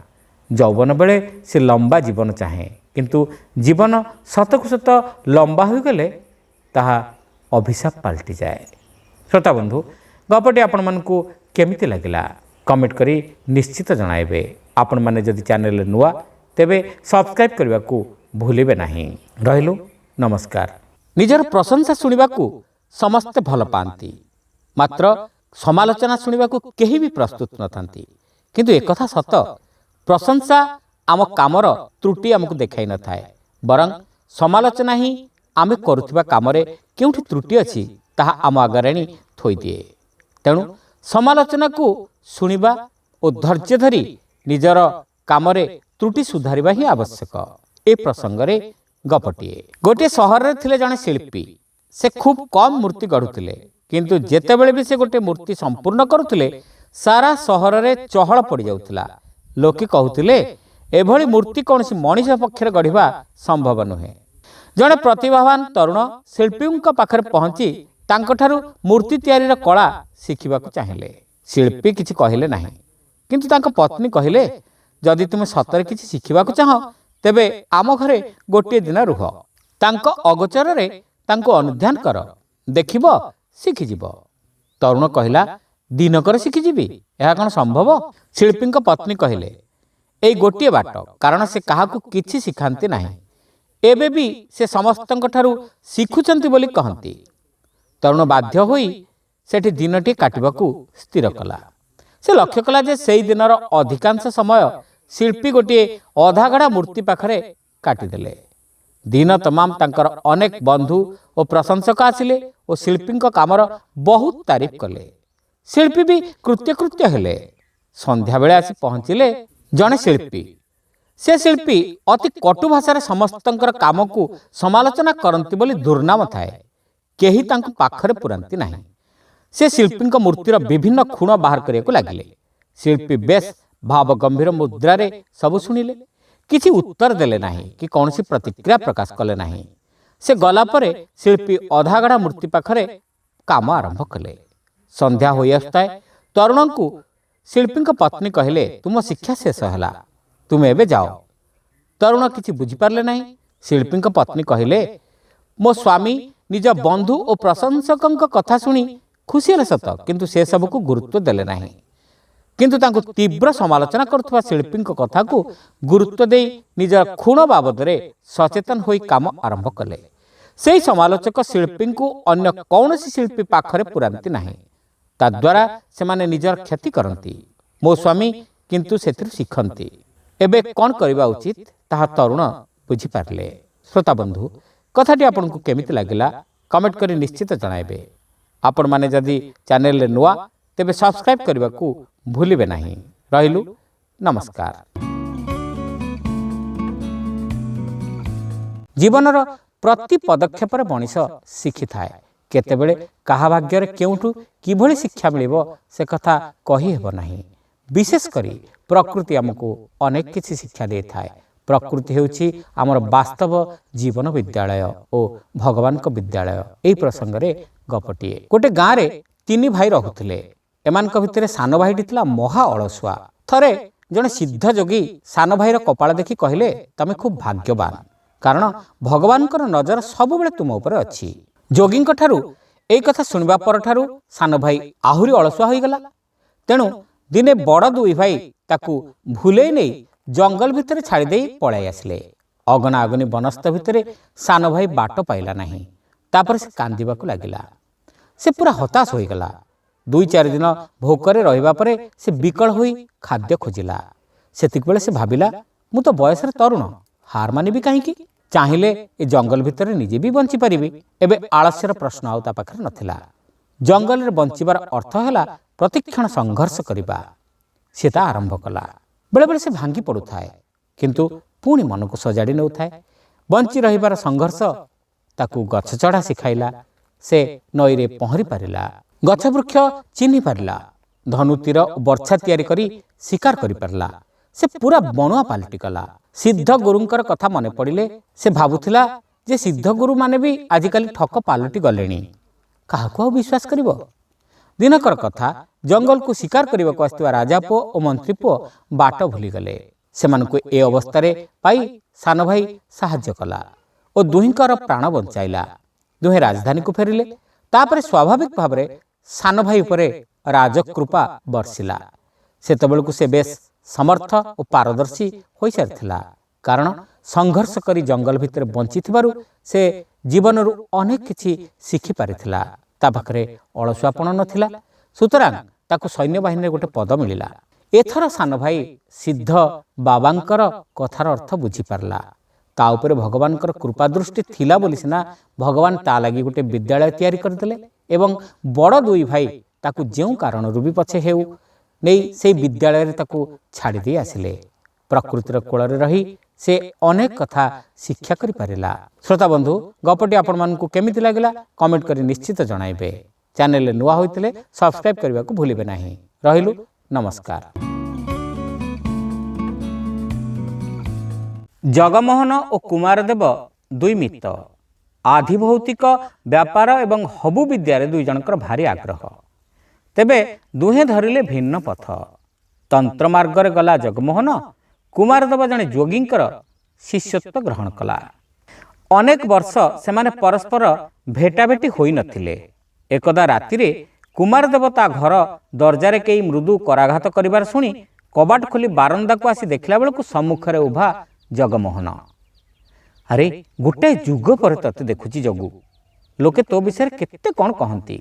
यौवन बेले से लंबा जीवन चाहे, किंतु जीवन सतकु सत लंबा हो गले ताहा अभिशाप पलटि जाए। श्रोता बंधु, गपटी आपण मानकु केमिति लागिला कमेंट करी निश्चित जणाइबे। आपण माने जदि चैनल नुआ तेबे सब्सक्राइब करने को भूलिबे नहीं। रहिलु नमस्कार। निजर प्रशंसा सुनिबाकू समस्ते भल पाती, मात्र समालोचना सुनिबाकू केही भी प्रस्तुत नथांती। किंतु एक कथा सत, प्रशंसा आम कामर त्रुटि आमको देखाई न थाए, बरं समालोचना ही आमे करुथिबा कामरे केउठी त्रुटि अछि ताहा आम आगरे आनी थोई दिए। तेणु समालोचना को सुनिबा और धैर्य धरी निजर कामरे त्रुटि सुधारिबा ही आवश्यक। ए प्रसंगरे गपटीए। गोटे सहर रे थिले जने शिल्पी। से खूब कम मूर्ति गढ़ुथिले, किंतु जेतेबेले भी से गोटे मूर्ति संपूर्ण करुथिले सारा सहर रे चहल पड़ जाउथिला। लोके कहूथिले, एभली मूर्ति कौनसी मनीष पक्षरे गढ़िबा संभव नुहे। जड़े प्रतिभावान तरुण शिल्पींक पाखरे पहुंची तांकठारु मूर्ति तैयारीर कला शिखिबाकू चाहिए। शिल्पी किछि कहिले नाही, किंतु तांको पत्नी कहिले, जदि तुमे सतरे किछि शिखिबाकू चाह तेबे आम घरे गोटे दिन रुह। तांको अगोचर रे तांको अनुध्यान कर, देखिब शिखिजिब। तरुण कहिला, दिनकर शिखिजिबी, एहा कोन संभव? शिल्पींक पत्नी कहिले, एई गोटे बाट, कारण से काहाकू किछि शिखांती नाही। एबे भी से समस्तंक ठारु शिखुचंती बोली कहंती। तरुण बाध्य होई सेठी दिनटी काटिबाकू स्थिर कला। से लक्ष्य कला जे सेई दिनर अधिकांश समय शिल्पी गोटे अधागढ़ा मूर्ति पाखरे काटिदेले। दिन तमाम तांकर अनेक बंधु और प्रशंसक आसिले और शिल्पींक कामर बहुत तारीफ कले। शिल्पी भी कृत्य हेले। संध्या बेले आसी पहुंचिले जने शिल्पी। से शिल्पी अति कटु भाषा समस्तंकर काम को समालोचना करंती बोली दुर्नाम थाए। केही तांको पाखरे पुरांती नाही। से शिल्पींक मूर्तिर विभिन्न खुण बाहर करियाकू लागिले। शिल्पी बेस भाव गंभीर मुद्रा रे सब शुणिले, किछि उत्तर देले नाही कि कौनसी प्रतिक्रिया प्रकाश कले नाही। से गला परे शिल्पी अधागढ़ा मूर्ति पाखरे काम आरंभ कले। संध्या होई आस्ताए तरुणंकु शिल्पींक पत्नी कहले, तुम शिक्षा शेष हला, तुम एबे जाओ। ତରୁଣ କିଛି ବୁଝିପାରିଲେ ନାହିଁ। ଶିଳ୍ପୀଙ୍କ ପତ୍ନୀ କହିଲେ, ମୋ ସ୍ୱାମୀ ନିଜ ବନ୍ଧୁ ଓ ପ୍ରଶଂସକଙ୍କ କଥା ଶୁଣି ଖୁସି ହେଲେ ସତ, କିନ୍ତୁ ସେସବୁକୁ ଗୁରୁତ୍ୱ ଦେଲେ ନାହିଁ। କିନ୍ତୁ ତାଙ୍କୁ ତୀବ୍ର ସମାଲୋଚନା କରୁଥିବା ଶିଳ୍ପୀଙ୍କ କଥାକୁ ଗୁରୁତ୍ୱ ଦେଇ ନିଜର ଖୁଣ ବାବଦରେ ସଚେତନ ହୋଇ କାମ ଆରମ୍ଭ କଲେ। ସେହି ସମାଲୋଚକ ଶିଳ୍ପୀଙ୍କୁ ଅନ୍ୟ କୌଣସି ଶିଳ୍ପୀ ପାଖରେ ପୁରାନ୍ତି ନାହିଁ। ତାଦ୍ୱାରା ସେମାନେ ନିଜର କ୍ଷତି କରନ୍ତି। ମୋ ସ୍ୱାମୀ କିନ୍ତୁ ସେଥିରୁ ଶିଖନ୍ତି। ଏବେ କ'ଣ କରିବା ଉଚିତ ତାହା ତରୁଣ ବୁଝିପାରିଲେ। ଶ୍ରୋତାବନ୍ଧୁ, କଥାଟି ଆପଣଙ୍କୁ କେମିତି ଲାଗିଲା କମେଣ୍ଟ କରି ନିଶ୍ଚିତ ଜଣାଇବେ। ଆପଣମାନେ ଯଦି ଚ୍ୟାନେଲରେ ନୂଆ, ତେବେ ସବସ୍କ୍ରାଇବ୍ କରିବାକୁ ଭୁଲିବେ ନାହିଁ। ରହିଲୁ, ନମସ୍କାର। ଜୀବନର ପ୍ରତି ପଦକ୍ଷେପରେ ମଣିଷ ଶିଖିଥାଏ। କେତେବେଳେ କାହା ଭାଗ୍ୟରେ କେଉଁଠୁ କିଭଳି ଶିକ୍ଷା ମିଳିବ ସେ କଥା କହିହେବ ନାହିଁ। ବିଶେଷ କରି ପ୍ରକୃତି ଆମକୁ ଅନେକ କିଛି ଶିକ୍ଷା ଦେଇଥାଏ। ପ୍ରକୃତି ହେଉଛି ଆମର ବାସ୍ତବ ଜୀବନ ବିଦ୍ୟାଳୟ ଓ ଭଗବାନଙ୍କ ବିଦ୍ୟାଳୟ। ଏହି ପ୍ରସଙ୍ଗରେ ଗପଟିଏ। ଗୋଟିଏ ଗାଁରେ 3 ଭାଇ ରହୁଥିଲେ। ଏମାନଙ୍କ ଭିତରେ ସାନ ଭାଇଟି ଥିଲା ମହା ଅଳସୁଆ। ଥରେ ଜଣେ ସିଦ୍ଧ ଯୋଗୀ ସାନ ଭାଇର କପାଳ ଦେଖି କହିଲେ, ତମେ ଖୁବ୍ ଭାଗ୍ୟବାନ, କାରଣ ଭଗବାନଙ୍କର ନଜର ସବୁବେଳେ ତୁମ ଉପରେ ଅଛି। ଯୋଗୀଙ୍କ ଠାରୁ ଏହି କଥା ଶୁଣିବା ପରଠାରୁ ସାନ ଭାଇ ଆହୁରି ଅଳସୁଆ ହୋଇଗଲା। ତେଣୁ ଦିନେ ବଡ଼ 2 ଭାଇ ତାକୁ ଭୁଲେଇ ନେଇ ଜଙ୍ଗଲ ଭିତରେ ଛାଡ଼ିଦେଇ ପଳାଇ ଆସିଲେ। ଅଗନା ଅଗନି ବନସ୍ତ ଭିତରେ ସାନ ଭାଇ ବାଟ ପାଇଲା ନାହିଁ। ତାପରେ ସେ କାନ୍ଦିବାକୁ ଲାଗିଲା। ସେ ପୁରା ହତାଶ ହୋଇଗଲା। 2-4 ଦିନ ଭୋକରେ ରହିବା ପରେ ସେ ବିକଳ ହୋଇ ଖାଦ୍ୟ ଖୋଜିଲା। ସେତିକିବେଳେ ସେ ଭାବିଲା, ମୁଁ ତ ବୟସରେ ତରୁଣ, ହାର ମାନିବି କାହିଁକି? ଚାହିଁଲେ ଏ ଜଙ୍ଗଲ ଭିତରେ ନିଜେ ବି ବଞ୍ଚିପାରିବି। ଏବେ ଆଳସ୍ୟର ପ୍ରଶ୍ନ ଆଉ ତା ପାଖରେ ନଥିଲା। ଜଙ୍ଗଲରେ ବଞ୍ଚିବାର ଅର୍ଥ ହେଲା ପ୍ରତିକ୍ଷଣ ସଂଘର୍ଷ କରିବା। ସେ ତା ଆରମ୍ଭ କଲା। ବେଳେବେଳେ ସେ ଭାଙ୍ଗି ପଡ଼ୁଥାଏ, କିନ୍ତୁ ପୁଣି ମନକୁ ସଜାଡ଼ି ନେଉଥାଏ। ବଞ୍ଚି ରହିବାର ସଂଘର୍ଷ ତାକୁ ଗଛ ଚଢ଼ା ଶିଖାଇଲା। ସେ ନଈରେ ପହଁରି ପାରିଲା, ଗଛ ବୃକ୍ଷ ଚିହ୍ନି ପାରିଲା, ଧନୁ ତୀର ଓ ବର୍ଚ୍ଛା ତିଆରି କରି ଶିକାର କରିପାରିଲା। ସେ ପୁରା ବଣୁଆ ପାଲଟିଗଲା। ସିଦ୍ଧ ଗୁରୁଙ୍କର କଥା ମନେ ପଡ଼ିଲେ ସେ ଭାବୁଥିଲା ଯେ ସିଦ୍ଧ ଗୁରୁମାନେ ବି ଆଜିକାଲି ଠକ ପାଲଟି ଗଲେଣି। କାହାକୁ ଆଉ ବିଶ୍ୱାସ କରିବ? ଦିନକର କଥା, ଜଙ୍ଗଲକୁ ଶିକାର କରିବାକୁ ଆସିଥିବା ରାଜାପୁଅ ଓ ମନ୍ତ୍ରୀପୁଅ ବାଟ ଭୁଲିଗଲେ। ସେମାନଙ୍କୁ ଏ ଅବସ୍ଥାରେ ପାଇ ସାନ ଭାଇ ସାହାଯ୍ୟ କଲା ଓ ଦୁହିଁଙ୍କର ପ୍ରାଣ ବଞ୍ଚାଇଲା। ଦୁହେଁ ରାଜଧାନୀକୁ ଫେରିଲେ। ତାପରେ ସ୍ୱାଭାବିକ ଭାବରେ ସାନ ଭାଇ ଉପରେ ରାଜକୃପା ବର୍ଷିଲା। ସେତେବେଳକୁ ସେ ବେଶ ସମର୍ଥ ଓ ପାରଦର୍ଶୀ ହୋଇସାରିଥିଲା, କାରଣ ସଂଘର୍ଷ କରି ଜଙ୍ଗଲ ଭିତରେ ବଞ୍ଚିଥିବାରୁ ସେ ଜୀବନରୁ ଅନେକ କିଛି ଶିଖିପାରିଥିଲା। ତା ପାଖରେ ଅଳସୁଆପଣ ନଥିଲା। ସୁତରାଂ ତାକୁ ସୈନ୍ୟବାହିନୀରେ ଗୋଟେ ପଦ ମିଳିଲା। ଏଥର ସାନ ଭାଇ ସିଦ୍ଧ ବାବାଙ୍କର କଥାର ଅର୍ଥ ବୁଝିପାରିଲା। ତା ଉପରେ ଭଗବାନଙ୍କର କୃପା ଦୃଷ୍ଟି ଥିଲା ବୋଲି ସିନା ଭଗବାନ ତା ଲାଗି ଗୋଟେ ବିଦ୍ୟାଳୟ ତିଆରି କରିଦେଲେ ଏବଂ ବଡ଼ 2 ଭାଇ ତାକୁ ଯେଉଁ କାରଣରୁ ବି ପଛେ ହେଉ ନେଇ ସେହି ବିଦ୍ୟାଳୟରେ ତାକୁ ଛାଡ଼ି ଦେଇ ଆସିଲେ। ପ୍ରକୃତିର କୋଳରେ ରହି ସେ ଅନେକ କଥା ଶିକ୍ଷା କରିପାରିଲା। ଶ୍ରୋତାବନ୍ଧୁ, ଗପଟି ଆପଣମାନଙ୍କୁ କେମିତି ଲାଗିଲା କମେଣ୍ଟ କରି ନିଶ୍ଚିତ ଜଣାଇବେ। ଚ୍ୟାନେଲରେ ନୂଆ ହୋଇଥିଲେ ସବସ୍କ୍ରାଇବ୍ କରିବାକୁ ଭୁଲିବେ ନାହିଁ। ରହିଲୁ, ନମସ୍କାର। ଜଗମୋହନ ଓ କୁମାରଦେବ 2 ମିତ୍ର। ଆଧିଭୌତିକ ବ୍ୟାପାର ଏବଂ ହବୁ ବିଦ୍ୟାରେ 2 ଜଣଙ୍କର ଭାରି ଆଗ୍ରହ। ତେବେ ଦୁହେଁ ଧରିଲେ ଭିନ୍ନ ପଥ। ତନ୍ତ୍ର ମାର୍ଗରେ ଗଲା ଜଗମୋହନ। କୁମାରଦେବ ଜଣେ ଯୋଗୀଙ୍କର ଶିଷ୍ୟତ୍ୱ ଗ୍ରହଣ କଲା। ଅନେକ ବର୍ଷ ସେମାନେ ପରସ୍ପର ଭେଟାଭେଟି ହୋଇନଥିଲେ। ଏକଦା ରାତିରେ କୁମାରଦେବ ତା ଘର ଦରଜାରେ କେହି ମୃଦୁ କରାଘାତ କରିବାର ଶୁଣି କବାଟ ଖୋଲି ବାରଣ୍ଡାକୁ ଆସି ଦେଖିଲା ବେଳକୁ ସମ୍ମୁଖରେ ଉଭା ଜଗମୋହନ। ଆରେ, ଗୋଟାଏ ଯୁଗ ପରେ ତତେ ଦେଖୁଛି ଜଗୁ। ଲୋକେ ତୋ ବିଷୟରେ କେତେ କ'ଣ କହନ୍ତି।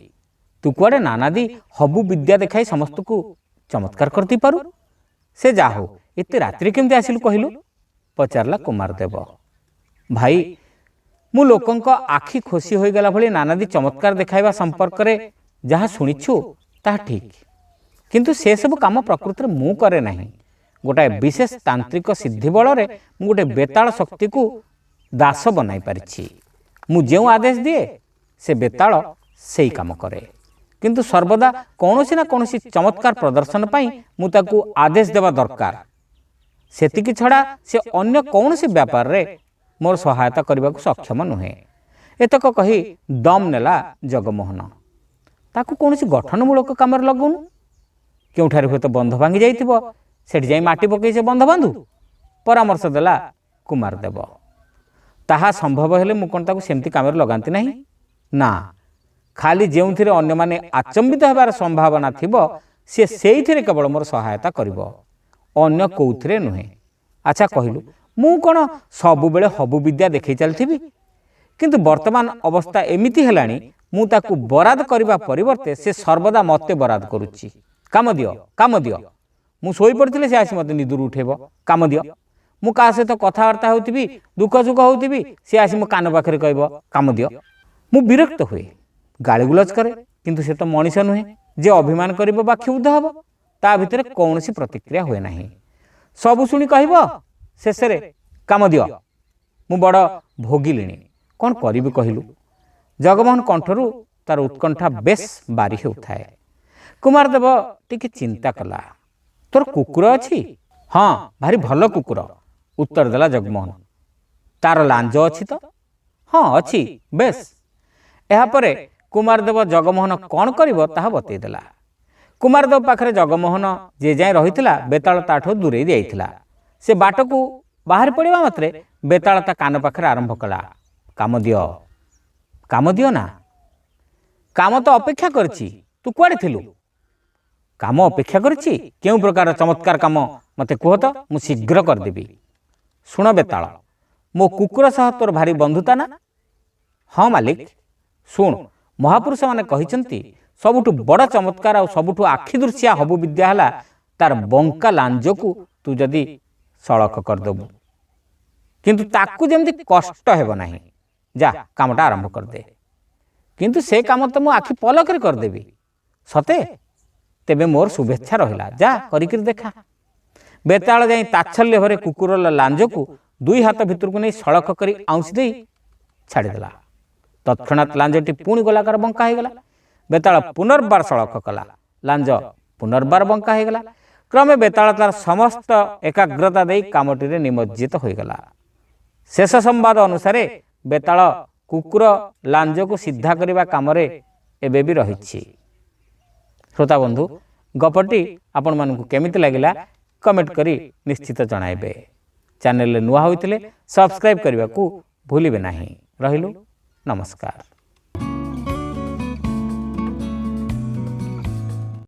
ତୁ କୁଆଡ଼େ ନାନାଦି ହବୁ ବିଦ୍ୟା ଦେଖାଇ ସମସ୍ତଙ୍କୁ ଚମତ୍କାର କରିଦେଇପାରୁ। ସେ ଯା ହଉ, ଏତେ ରାତିରେ କେମିତି ଆସିଲୁ କହିଲୁ? ପଚାରିଲା କୁମାରଦେବ। ଭାଇ, ମୁଁ ଲୋକଙ୍କ ଆଖି ଖୋସି ହୋଇଗଲା ଭଳି ନାନାଦି ଚମତ୍କାର ଦେଖାଇବା ସମ୍ପର୍କରେ ଯାହା ଶୁଣିଛୁ ତାହା ଠିକ୍, କିନ୍ତୁ ସେସବୁ କାମ ପ୍ରକୃତରେ ମୁଁ କରେ ନାହିଁ। ଗୋଟାଏ ବିଶେଷ ତାନ୍ତ୍ରିକ ସିଦ୍ଧି ବଳରେ ମୁଁ ଗୋଟିଏ ବେତାଳ ଶକ୍ତିକୁ ଦାସ ବନାଇ ପାରିଛି। ମୁଁ ଯେଉଁ ଆଦେଶ ଦିଏ ସେ ବେତାଳ ସେଇ କାମ କରେ, କିନ୍ତୁ ସର୍ବଦା କୌଣସି ନା କୌଣସି ଚମତ୍କାର ପ୍ରଦର୍ଶନ ପାଇଁ ମୁଁ ତାକୁ ଆଦେଶ ଦେବା ଦରକାର। ସେତିକି ଛଡ଼ା ସେ ଅନ୍ୟ କୌଣସି ବ୍ୟାପାରରେ ମୋର ସହାୟତା କରିବାକୁ ସକ୍ଷମ ନୁହେଁ। ଏତକ କହି ଦମ୍ ନେଲା ଜଗମୋହନ। ତାକୁ କୌଣସି ଗଠନମୂଳକ କାମରେ ଲଗାଉନୁ। କେଉଁଠାରେ ହୁଏତ ବନ୍ଧ ଭାଙ୍ଗି ଯାଇଥିବ, ସେଠି ଯାଇ ମାଟି ପକାଇ ସେ ବନ୍ଧ ବାନ୍ଧୁ। ପରାମର୍ଶ ଦେଲା କୁମାରଦେବ। ତାହା ସମ୍ଭବ ହେଲେ ମୁଁ କ'ଣ ତାକୁ ସେମିତି କାମରେ ଲଗାନ୍ତି ନାହିଁ? ନା, ଖାଲି ଯେଉଁଥିରେ ଅନ୍ୟମାନେ ଆଚମ୍ବିତ ହେବାର ସମ୍ଭାବନା ଥିବ ସିଏ ସେଇଥିରେ କେବଳ ମୋର ସହାୟତା କରିବ, ଅନ୍ୟ କେଉଁଥିରେ ନୁହେଁ। ଆଚ୍ଛା କହିଲୁ, ମୁଁ କ'ଣ ସବୁବେଳେ ହବୁ ବିଦ୍ୟା ଦେଖାଇ ଚାଲିଥିବି? କିନ୍ତୁ ବର୍ତ୍ତମାନ ଅବସ୍ଥା ଏମିତି ହେଲାଣି, ମୁଁ ତାକୁ ବରାଦ କରିବା ପରିବର୍ତ୍ତେ ସେ ସର୍ବଦା ମୋତେ ବରାଦ କରୁଛି। କାମ ଦିଅ, କାମ ଦିଅ। ମୁଁ ଶୋଇପଡ଼ିଥିଲେ ସେ ଆସି ମୋତେ ନିଦରୁ ଉଠେଇବ, କାମ ଦିଅ। ମୁଁ କାହା ସହିତ କଥାବାର୍ତ୍ତା ହେଉଥିବି, ଦୁଃଖ ସୁଖ ହେଉଥିବି, ସେ ଆସି ମୋ କାନ ପାଖରେ କହିବ, କାମ ଦିଅ। ମୁଁ ବିରକ୍ତ ହୁଏ, ଗାଳିଗୁଲଜ କରେ, କିନ୍ତୁ ସେ ତ ମଣିଷ ନୁହେଁ ଯେ ଅଭିମାନ କରିବ ବା କ୍ଷୁବ୍ଧ ହେବ। ତା ଭିତରେ କୌଣସି ପ୍ରତିକ୍ରିୟା ହୁଏ ନାହିଁ। ସବୁ ଶୁଣି କହିବ ଶେଷରେ, କାମ ଦିଅ। ମୁଁ ବଡ଼ ଭୋଗିଲିଣି, କ'ଣ କରିବି କହିଲୁ? ଜଗମୋହନ କଣ୍ଠରୁ ତାର ଉତ୍କଣ୍ଠା ବେଶ୍ ବାରି ହେଉଥାଏ। କୁମାରଦେବ ଟିକେ ଚିନ୍ତା କଲା। ତୋର କୁକୁର ଅଛି? ହଁ, ଭାରି ଭଲ କୁକୁର, ଉତ୍ତର ଦେଲା ଜଗମୋହନ। ତାର ଲାଞ୍ଜ ଅଛି ତ? ହଁ ଅଛି, ବେଶ୍। ଏହାପରେ କୁମାରଦେବ ଜଗମୋହନ କ'ଣ କରିବ ତାହା ବତେଇ ଦେଲା। କୁମାରଦେବ ପାଖରେ ଜଗମୋହନ ଯେ ଯାଏଁ ରହିଥିଲା, ବେତାଳ ତାଠୁ ଦୂରେଇ ଯାଇଥିଲା। ସେ ବାଟକୁ ବାହାରି ପଡ଼ିବା ମାତ୍ରେ ବେତାଳ ତା କାନ ପାଖରେ ଆରମ୍ଭ କଲା, କାମ ଦିଅ, କାମ ଦିଅ ନା। କାମ ତ ଅପେକ୍ଷା କରିଛି, ତୁ କୁଆଡ଼େ ଥିଲୁ? କାମ ଅପେକ୍ଷା କରିଛି? କେଉଁ ପ୍ରକାର ଚମତ୍କାର କାମ ମୋତେ କୁହ ତ, ମୁଁ ଶୀଘ୍ର କରିଦେବି। ଶୁଣ ବେତାଳ, ମୋ କୁକୁର ସହ ତୋର ଭାରି ବନ୍ଧୁତା ନା? ହଁ ମାଲିକ। ଶୁଣ, ମହାପୁରୁଷମାନେ କହିଛନ୍ତି ସବୁଠୁ ବଡ଼ ଚମତ୍କାର ଆଉ ସବୁଠୁ ଆଖିଦୃଶିଆ ହବୁ ବିଦ୍ୟା ହେଲା ତାର ବଙ୍କା ଲାଞ୍ଜକୁ ତୁ ଯଦି ସଳଖ କରିଦେବୁ, କିନ୍ତୁ ତାକୁ ଯେମିତି କଷ୍ଟ ହେବ ନାହିଁ। ଯା, କାମଟା ଆରମ୍ଭ କରିଦେ। କିନ୍ତୁ ସେ କାମ ତ ମୁଁ ଆଖି ପଲକରେ କରିଦେବି। ସତେ? ତେବେ ମୋର ଶୁଭେଚ୍ଛା ରହିଲା, ଯା କରିକିରି ଦେଖା। ବେତାଳ ଯାଇ ତାଚ୍ଛଲ୍ୟ ଭରେ କୁକୁରର ଲାଞ୍ଜକୁ ଦୁଇ ହାତ ଭିତରକୁ ନେଇ ସଳଖ କରି ଆଉଁସି ଦେଇ ଛାଡ଼ିଦେଲା। ତତ୍କ୍ଷଣାତ୍ ଲାଞ୍ଜଟି ପୁଣି ଗୋଲାକାର ବଙ୍କା ହୋଇଗଲା। ବେତାଳ ପୁନର୍ବାର ସଳଖ କଲା, ଲାଞ୍ଜ ପୁନର୍ବାର ବଙ୍କା ହୋଇଗଲା। କ୍ରମେ ବେତାଳ ତାର ସମସ୍ତ ଏକାଗ୍ରତା ଦେଇ କାମଟିରେ ନିମଜ୍ଜିତ ହୋଇଗଲା। ଶେଷ ସମ୍ବାଦ ଅନୁସାରେ ବେତାଳ କୁକୁର ଲାଞ୍ଜକୁ ସିଧା କରିବା କାମରେ ଏବେ ବି ରହିଛି। ଶ୍ରୋତାବନ୍ଧୁ, ଗପଟି ଆପଣମାନଙ୍କୁ କେମିତି ଲାଗିଲା କମେଣ୍ଟ କରି ନିଶ୍ଚିତ ଜଣାଇବେ। ଚ୍ୟାନେଲରେ ନୂଆ ହୋଇଥିଲେ ସବସ୍କ୍ରାଇବ୍ କରିବାକୁ ଭୁଲିବେ ନାହିଁ। ରହିଲୁ, ନମସ୍କାର।